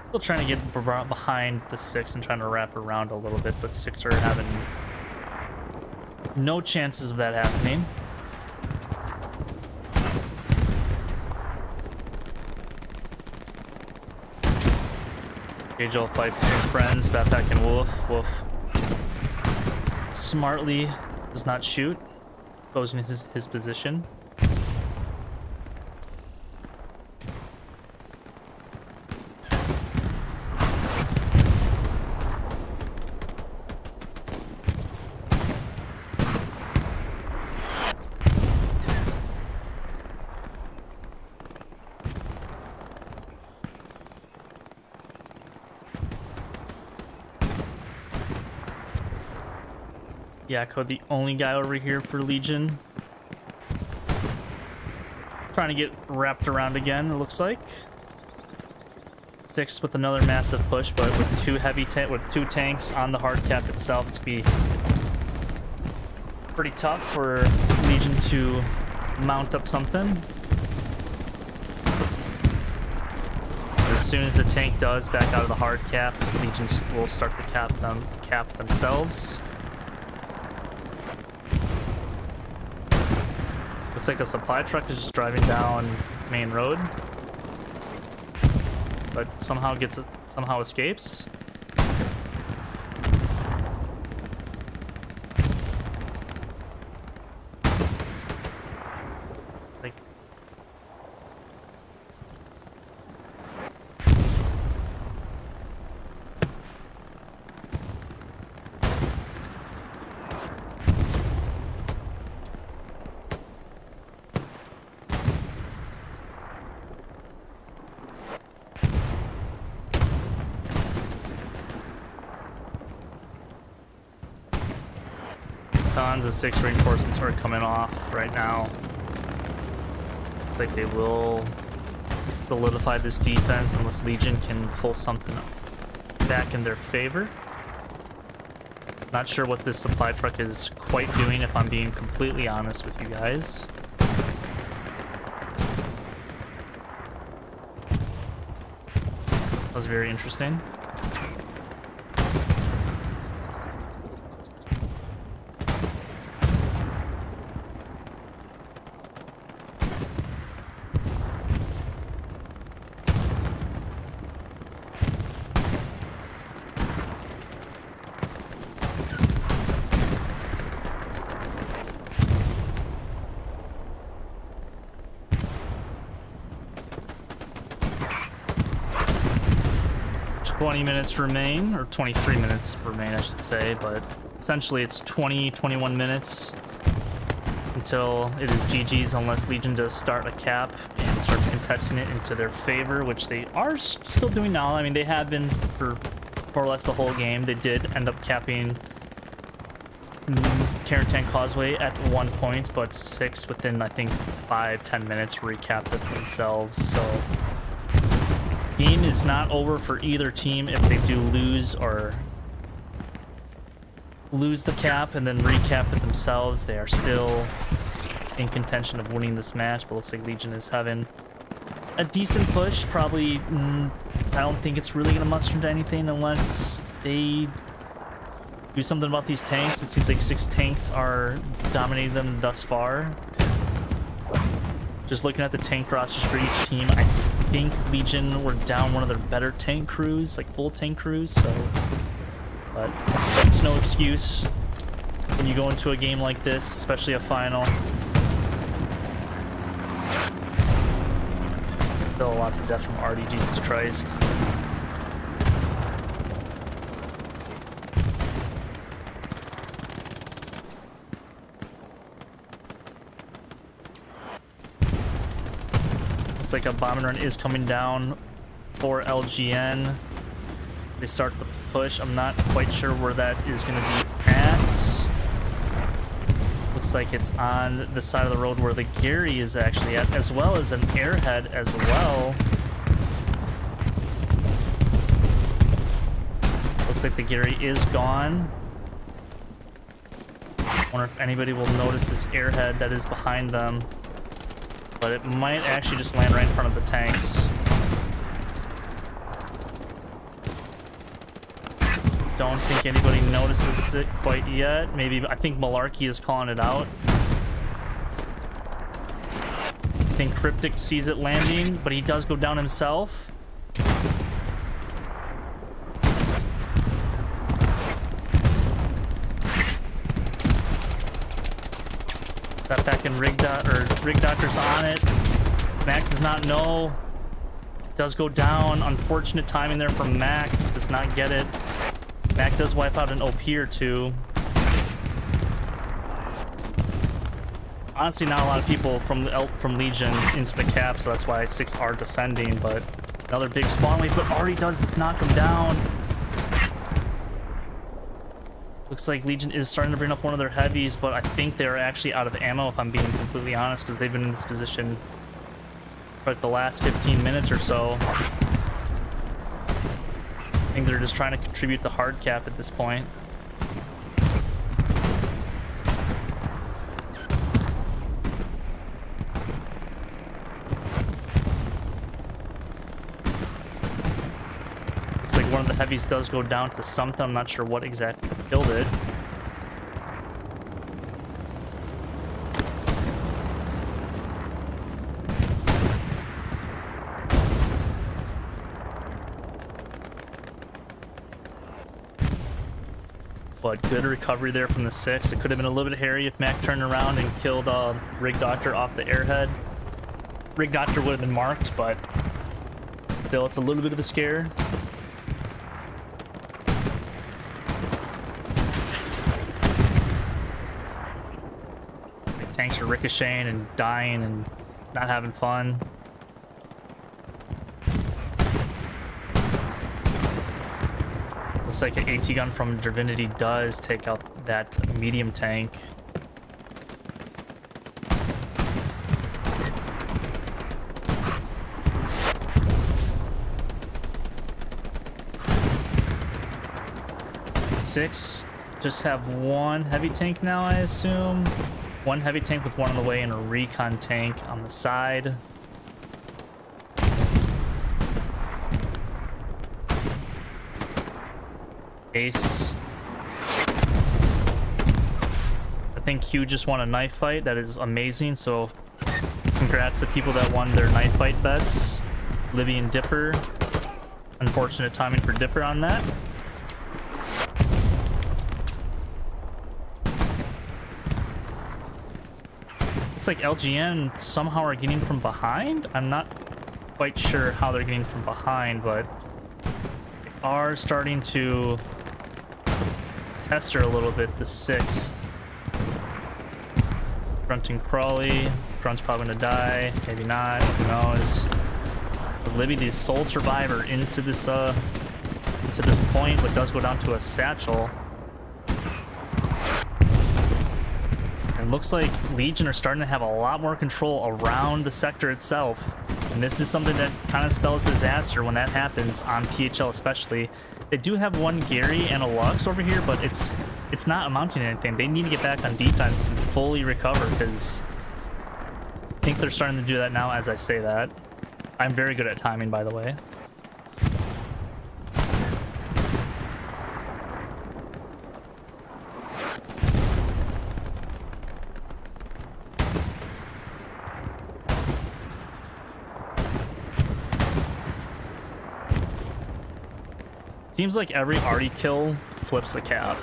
S1: still trying to get behind the 6 and trying to wrap around a little bit, but 6 are having no chances of that happening. Age old fight between friends, Backpack and Wolf. Wolf smartly does not shoot, posing his position. Yakko, the only guy over here for Legion. Trying to get wrapped around again, it looks like. 6 with another massive push, but with 2 tanks on the hard cap itself, it's gonna be pretty tough for Legion to mount up something. As soon as the tank does back out of the hard cap, Legion will start to cap themselves. Looks like a supply truck is just driving down main road, but somehow escapes. Like tons of 6 reinforcements are coming off right now. It's like they will solidify this defense unless Legion can pull something back in their favor. Not sure what this supply truck is quite doing, if I'm being completely honest with you guys. That was very interesting. 20 minutes remain, or 23 minutes remain, I should say, but essentially it's 21 minutes until it is GG's, unless Legion does start a cap and starts contesting it into their favor, which they are still doing now. I mean, they have been for more or less the whole game. They did end up capping Carentan Causeway at 1 point, but 6 within, I think, 5-10 minutes recapped it themselves. So game is not over for either team if they do lose or lose the cap and then recap it themselves. They are still in contention of winning this match, but looks like Legion is having a decent push. Probably, I don't think it's really going to muster into anything unless they do something about these tanks. It seems like 6 tanks are dominating them thus far. Just looking at the tank rosters for each team, I think Legion were down one of their better tank crews, like full tank crews, so... But it's no excuse when you go into a game like this, especially a final. Still lots of death from RD, Jesus Christ. Looks like a bombing run is coming down for LGN. They start the push. I'm not quite sure where that is going to be at. Looks like it's on the side of the road where the Gary is actually at, as well as an airhead as well. Looks like the Gary is gone. Wonder if anybody will notice this airhead that is behind them, but it might actually just land right in front of the tanks. Don't think anybody notices it quite yet. Maybe, I think Malarkey is calling it out. I think Cryptic sees it landing, but he does go down himself. Got back in Rig Doctor's on it. Mac does not know. Does go down. Unfortunate timing there from Mac. Does not get it. Mac does wipe out an OP or two. Honestly, not a lot of people from Legion into the cap, so that's why 6 are defending. But another big spawn wave, but already does knock him down. Looks like Legion is starting to bring up one of their heavies, but I think they're actually out of ammo, if I'm being completely honest, because they've been in this position for like the last 15 minutes or so. I think they're just trying to contribute the hard cap at this point. Looks like one of the heavies does go down to something. I'm not sure what exactly killed it. But good recovery there from the 6. It could have been a little bit hairy if Mac turned around and killed Rig Doctor off the airhead. Rig Doctor would have been marked, but still, it's a little bit of a scare. The tanks are ricocheting and dying and not having fun. Looks like an AT gun from Divinity does take out that medium tank. Six just have one heavy tank now, I assume. One heavy tank with one on the way and a recon tank on the side. Ace. I think Q just won a knife fight. That is amazing. So congrats to people that won their knife fight bets. Libby and Dipper. Unfortunate timing for Dipper on that. Looks like LGN somehow are getting from behind. I'm not quite sure how they're getting from behind, but are starting to test her a little bit, the 6th. Grunting Crawley. Grunt's probably gonna die. Maybe not. Who knows? But Libby, the sole survivor into this point, but does go down to a satchel. And looks like Legion are starting to have a lot more control around the sector itself. And this is something that kind of spells disaster when that happens on PHL especially. They do have one Gary and a Lux over here, but it's not amounting to anything. They need to get back on defense and fully recover, because I think they're starting to do that now as I say that. I'm very good at timing, by the way. Seems like every arty kill flips the cap.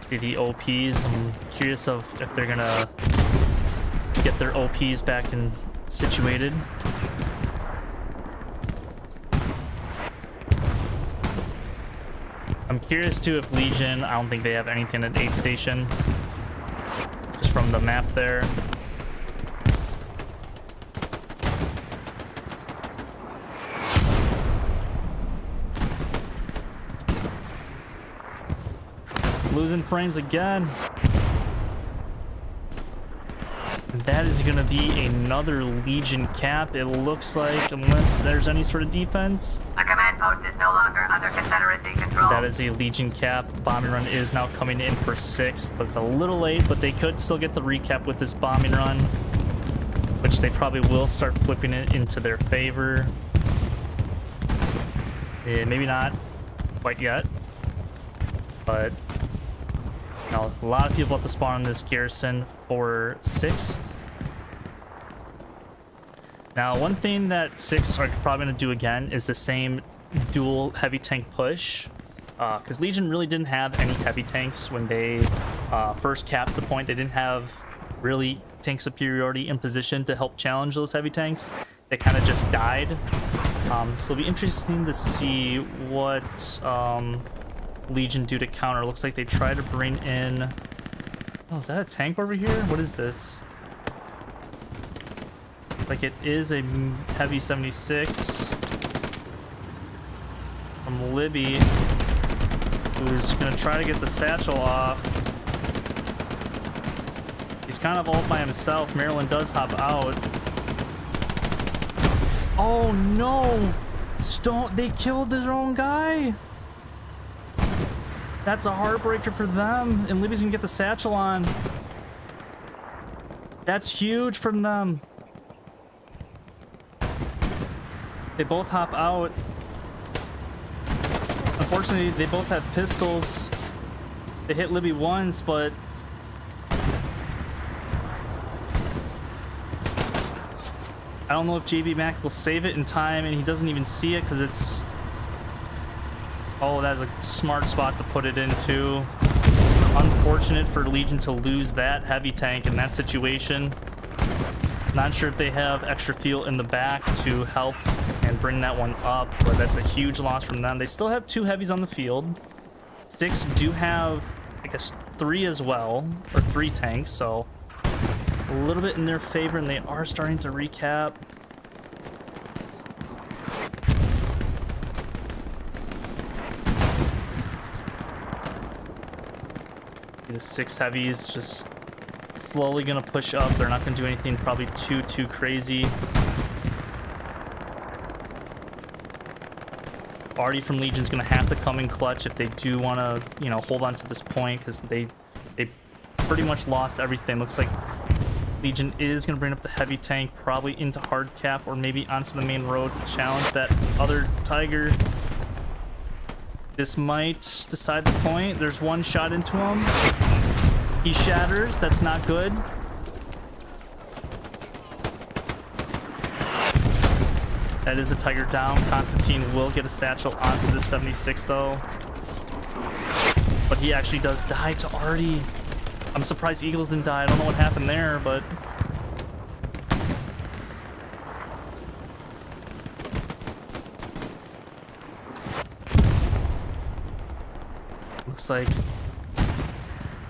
S1: See the OPs. I'm curious of if they're gonna get their OPs back and situated. I'm curious too if Legion, I don't think they have anything at 8 station. Just from the map there. Losing frames again. And that is going to be another Legion cap, it looks like, unless there's any sort of defense.
S2: The command post is no longer under Confederacy control.
S1: That is a Legion cap. Bombing run is now coming in for 6th, but it's a little late, but they could still get the recap with this bombing run, which they probably will start flipping it into their favor. Maybe not quite yet, but now, a lot of people have to spawn in this garrison for 6th. Now, one thing that 6 are probably going to do again is the same dual heavy tank push. Because Legion really didn't have any heavy tanks when they first capped the point. They didn't have really tank superiority in position to help challenge those heavy tanks. They kind of just died. So it'll be interesting to see what Legion do to counter. Looks like they try to bring in... Oh, is that a tank over here? What is this? Like, it is a heavy 76 from Libby, who's gonna try to get the satchel off. He's kind of all by himself. Maryland does hop out. Oh no! They killed their own guy! That's a heartbreaker for them, and Libby's gonna get the satchel on. That's huge from them. They both hop out. Unfortunately, they both have pistols. They hit Libby once, but I don't know if JB Mac will save it in time, and he doesn't even see it because it's... Oh, that's a smart spot to put it into. Unfortunate for Legion to lose that heavy tank in that situation. Not sure if they have extra fuel in the back to help and bring that one up, but that's a huge loss from them. They still have 2 heavies on the field. 6 do have, I guess, 3 as well, or 3 tanks, so a little bit in their favor, and they are starting to recap. The 6 heavies just slowly gonna push up. They're not gonna do anything probably too crazy. Artie from Legion's gonna have to come in clutch if they do want to, you know, hold on to this point, because they pretty much lost everything. Looks like Legion is gonna bring up the heavy tank, probably into hard cap or maybe onto the main road to challenge that other Tiger. This might decide the point. There's one shot into him. He shatters. That's not good. That is a Tiger down. Constantine will get a satchel onto the 76 though. But he actually does die to Artie. I'm surprised Eagles didn't die. I don't know what happened there, but looks like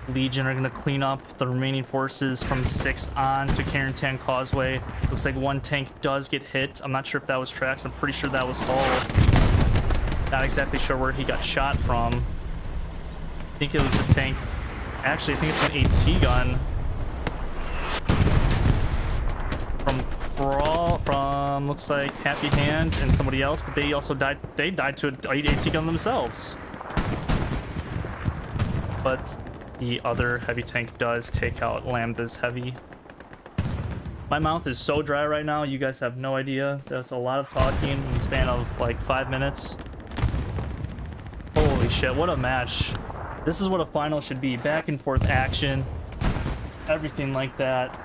S1: Legion are going to clean up the remaining forces from 6th on to Carentan Causeway. Looks like one tank does get hit. I'm not sure if that was Trax. I'm pretty sure that was Hull. Not exactly sure where he got shot from. I think it was the tank. Actually, I think it's an AT gun. From looks like Happy Hand and somebody else, but they also died. They died to an AT gun themselves. But the other heavy tank does take out Lambda's heavy. My mouth is so dry right now, you guys have no idea. That's a lot of talking in the span of like 5 minutes. Holy shit, what a match. This is what a final should be. Back and forth action. Everything like that.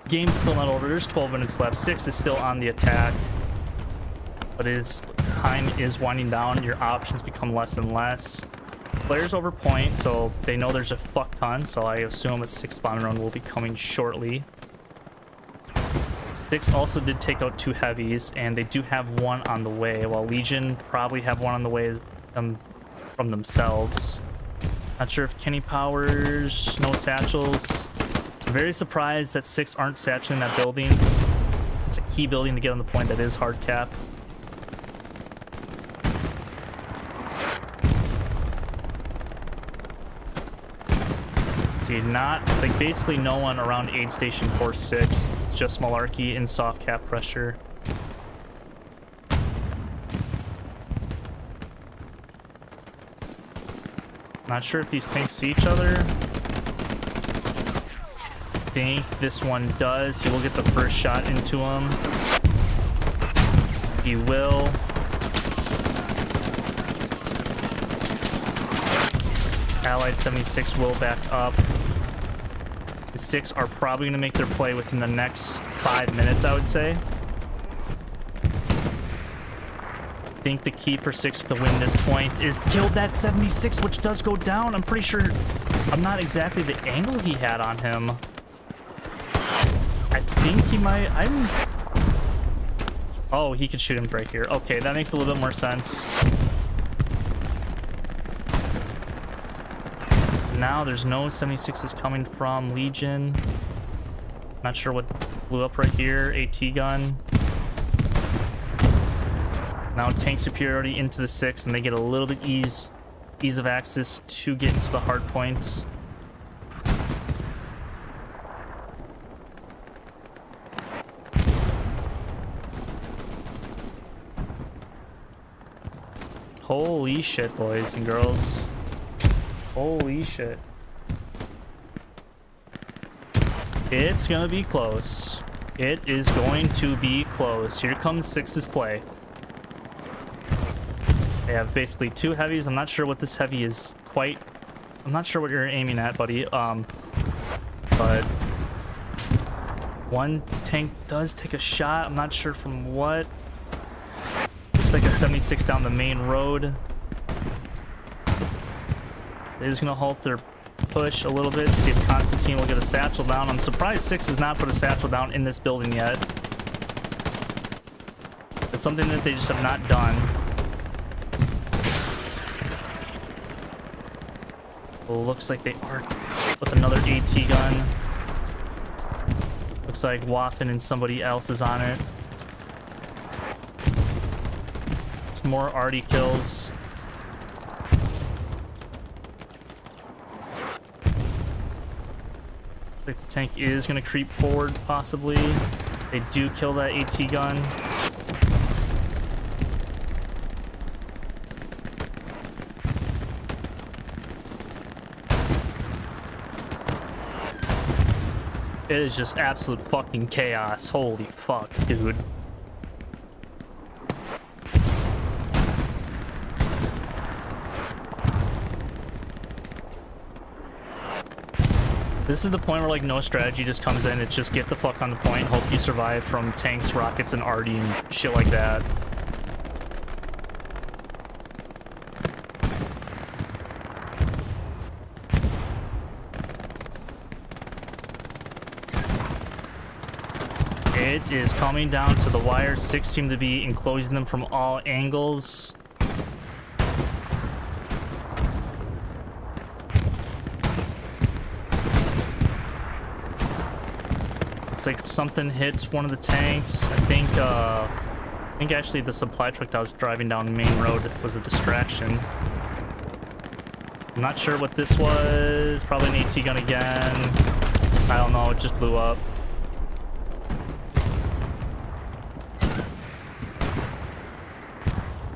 S1: Game's still not over. There's 12 minutes left. 6 is still on the attack. But time is winding down. Your options become less and less. Players over point, so they know there's a fuck ton, so I assume a 6 spawn run will be coming shortly. 6 also did take out 2 heavies, and they do have 1 on the way, while Legion probably have 1 on the way from themselves. Not sure if Kenny Powers, no satchels. I'm very surprised that 6 aren't satcheling that building. It's a key building to get on the point that is hard cap. Not like basically no one around aid station 4-6, just Malarkey in soft cap pressure. Not sure if these tanks see each other. I think this one does. He will get the first shot into him. He will. Allied 76 will back up. The 6 are probably going to make their play within the next 5 minutes, I would say. I think the key for 6 to win this point is to kill that 76, which does go down. I'm pretty sure... I'm not exactly the angle he had on him. I think he might... Oh, he could shoot him right here. Okay, that makes a little bit more sense. Now there's no 76s coming from Legion. Not sure what blew up right here. AT gun. Now tank superiority into the 6, and they get a little bit ease of access to get into the hard points. Holy shit, boys and girls. Holy shit. It's gonna be close. It is going to be close. Here comes 6's play. They have basically 2 heavies. I'm not sure what this heavy is quite. I'm not sure what you're aiming at, buddy. But one tank does take a shot. I'm not sure from what. Looks like a 76 down the main road. It is going to halt their push a little bit, see if Constantine will get a satchel down. I'm surprised 6 has not put a satchel down in this building yet. It's something that they just have not done. Well, looks like they are with another AT gun. Looks like Waffen and somebody else is on it. Some more arty kills. The tank is going to creep forward, possibly. They do kill that AT gun. It is just absolute fucking chaos. Holy fuck, dude. This is the point where like no strategy just comes in. It's just get the fuck on the point, hope you survive from tanks, rockets, and arty and shit like that. It is coming down to the wire. 6 seem to be enclosing them from all angles. Looks like something hits one of the tanks. I think actually the supply truck that was driving down the main road was a distraction. I'm not sure what this was. Probably an AT gun again. I don't know, it just blew up.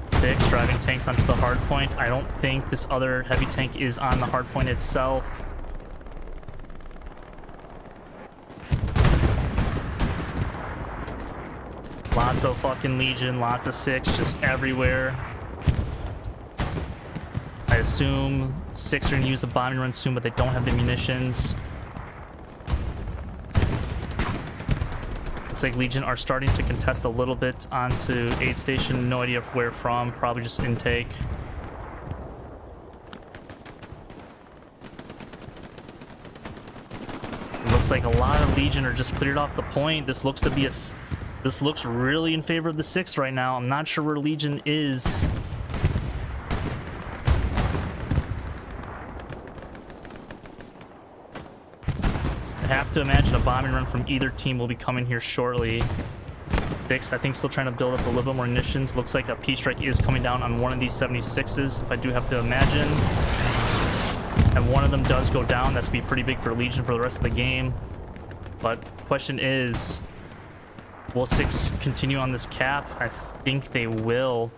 S1: Six driving tanks onto the hard point. I don't think this other heavy tank is on the hard point itself. Lots of fucking Legion, lots of Six just everywhere. I assume Six are gonna use a bombing run soon, but they don't have the munitions. Looks like Legion are starting to contest a little bit onto aid station. No idea where from, probably just intake. It looks like a lot of Legion are just cleared off the point. This looks to be this looks really in favor of the Six right now. I'm not sure where Legion is. I have to imagine a bombing run from either team will be coming here shortly. Six, I think, still trying to build up a little bit more munitions. Looks like a P-strike is coming down on one of these 76s, if I do have to imagine. And one of them does go down. That's gonna be pretty big for Legion for the rest of the game. But the question is, will Six continue on this cap? I think they will.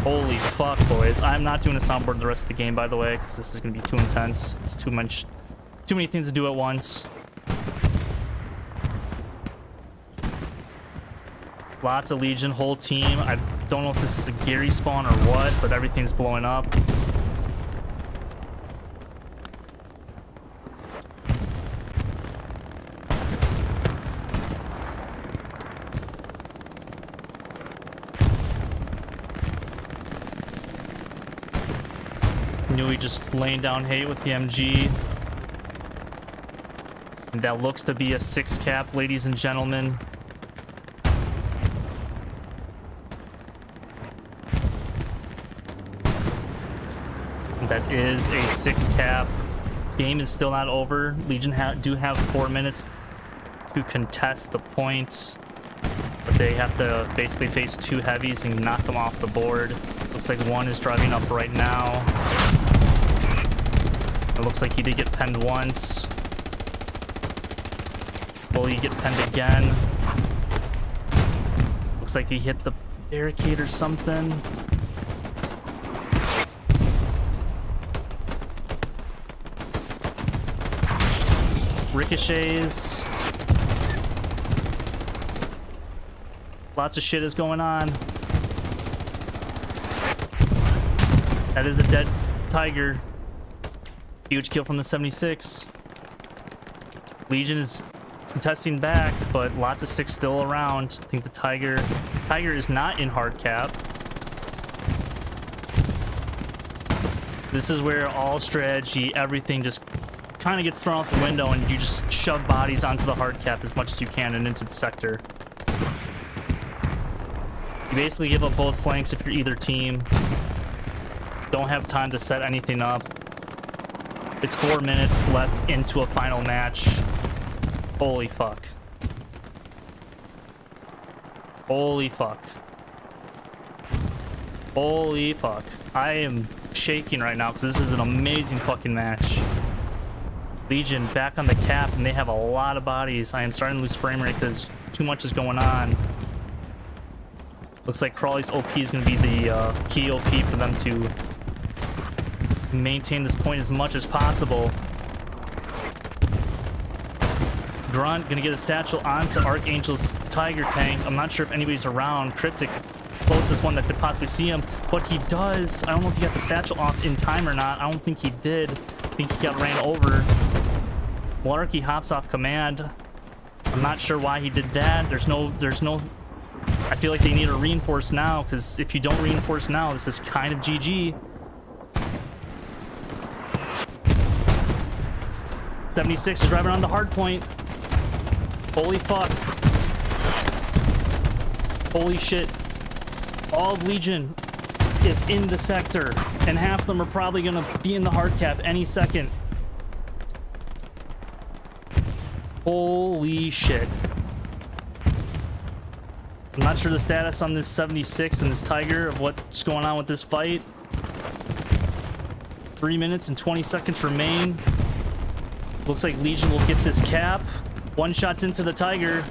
S1: Holy fuck, boys. I'm not doing a soundboard the rest of the game, by the way, because this is gonna be too intense. It's too many things to do at once. Lots of Legion, whole team. I don't know if this is a Gary spawn or what, but everything's blowing up. Nui just laying down hate with the MG. And that looks to be a Six cap, ladies and gentlemen. And that is a Six cap. Game is still not over. Legion do have 4 minutes to contest the points, but they have to basically face two heavies and knock them off the board. Looks like one is driving up right now. It looks like he did get penned once. Will he get penned again? Looks like he hit the barricade or something. Ricochets. Lots of shit is going on. That is a dead Tiger. Huge kill from the 76. Legion is contesting back, but lots of Six still around. I think the Tiger is not in hard cap. This is where all strategy, everything just kind of gets thrown out the window, and you just shove bodies onto the hard cap as much as you can and into the sector. You basically give up both flanks if you're either team. Don't have time to set anything up. It's 4 minutes left into a final match. Holy fuck. Holy fuck. Holy fuck. I am shaking right now because this is an amazing fucking match. Legion back on the cap, and they have a lot of bodies. I am starting to lose frame rate because too much is going on. Looks like Crawley's OP is going to be the key OP for them to maintain this point as much as possible. Grunt gonna get a satchel onto Archangel's Tiger tank. I'm not sure if anybody's around. Cryptic, closest one that could possibly see him. But he does. I don't know if he got the satchel off in time or not. I don't think he did. I think he got ran over. Larky hops off command. I'm not sure why he did that. There's no. I feel like they need to reinforce now, because if you don't reinforce now, this is kind of GG. 76 is driving on the hard point. Holy fuck. Holy shit. All of Legion is in the sector, and half of them are probably gonna be in the hard cap any second. Holy shit. I'm not sure the status on this 76 and this Tiger of what's going on with this fight. 3 minutes and 20 seconds remain. Looks like Legion will get this cap. One shot's into the Tiger.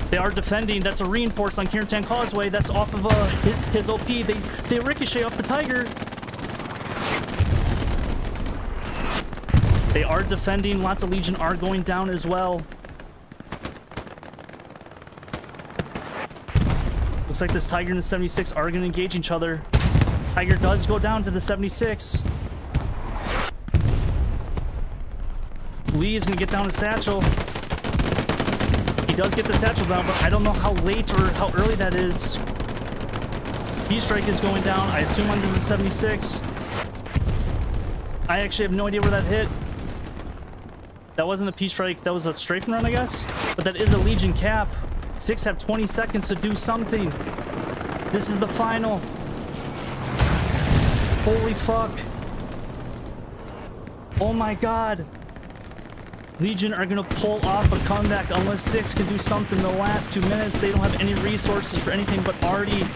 S1: They are defending. That's a reinforce on Kirantan Causeway. That's off of his OP. They ricochet off the Tiger. They are defending. Lots of Legion are going down as well. Looks like this Tiger and the 76 are going to engage each other. Tiger does go down to the 76. Lee is going to get down to Satchel. He does get the Satchel down, but I don't know how late or how early that is. P-Strike is going down, I assume under the 76. I actually have no idea where that hit. That wasn't a P-Strike, that was a strafing run, I guess? But that is a Legion cap. 6 have 20 seconds to do something. This is the final. Holy fuck. Oh my god. Legion are gonna pull off a comeback unless 6 can do something in the last 2 minutes. They don't have any resources for anything but Artie.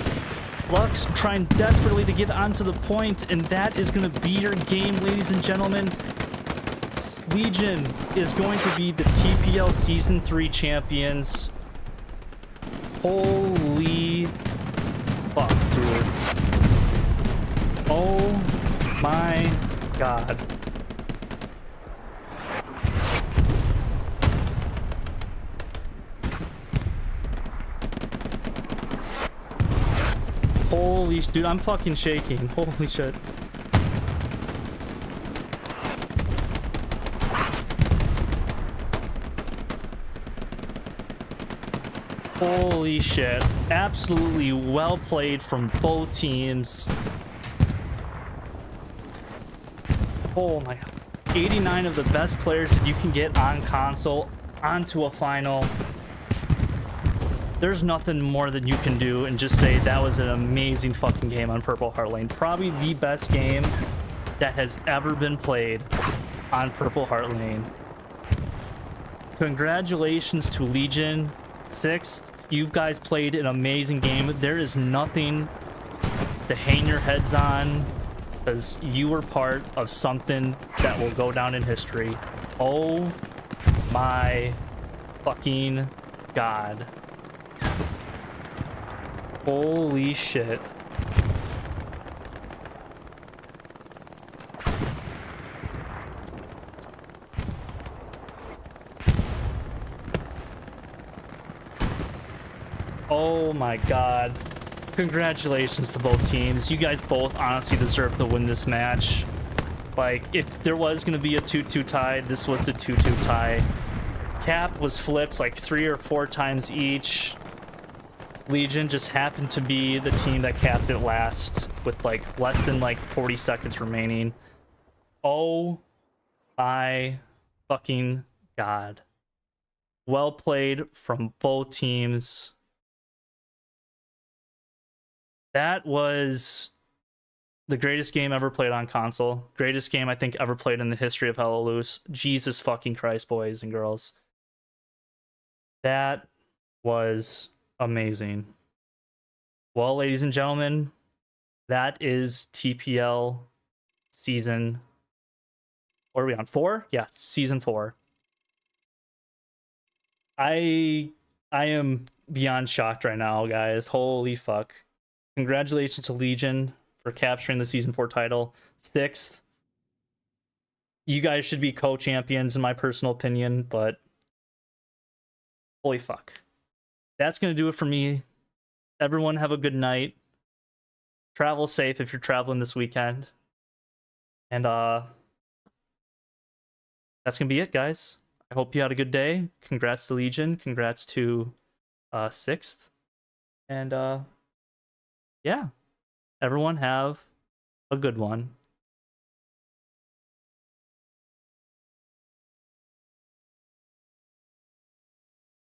S1: Lux trying desperately to get onto the point, and that is gonna be your game, ladies and gentlemen. Legion is going to be the TPL Season 3 champions. Holy fuck, dude. Oh my god. Holy dude, I'm fucking shaking. Holy shit. Holy shit. Absolutely well played from both teams. Oh my god. 89 of the best players that you can get on console onto a final. There's nothing more that you can do and just say that was an amazing fucking game on Purple Heart Lane. Probably the best game that has ever been played on Purple Heart Lane. Congratulations to Legion. 6th, you guys played an amazing game. There is nothing to hang your heads on because you were part of something that will go down in history. Oh my fucking god. Holy shit. Oh my god. Congratulations to both teams. You guys both honestly deserve to win this match. Like, if there was going to be a 2-2 tie, this was the 2-2 tie. Cap was flipped like 3 or 4 times each. Legion just happened to be the team that capped it last with like less than like 40 seconds remaining. Oh my fucking god. Well played from both teams. That was the greatest game ever played on console. Greatest game I think ever played in the history of Hello Loose. Jesus fucking Christ, boys and girls. That was amazing. Well, ladies and gentlemen, that is TPL season. What are we on? 4? Yeah, season 4. I am beyond shocked right now, guys. Holy fuck. Congratulations to Legion for capturing the season 4 title. 6th. You guys should be co-champions in my personal opinion, but holy fuck. That's going to do it for me. Everyone have a good night. Travel safe if you're traveling this weekend. And that's going to be it, guys. I hope you had a good day. Congrats to Legion. Congrats to 6th. And yeah. Everyone have a good one.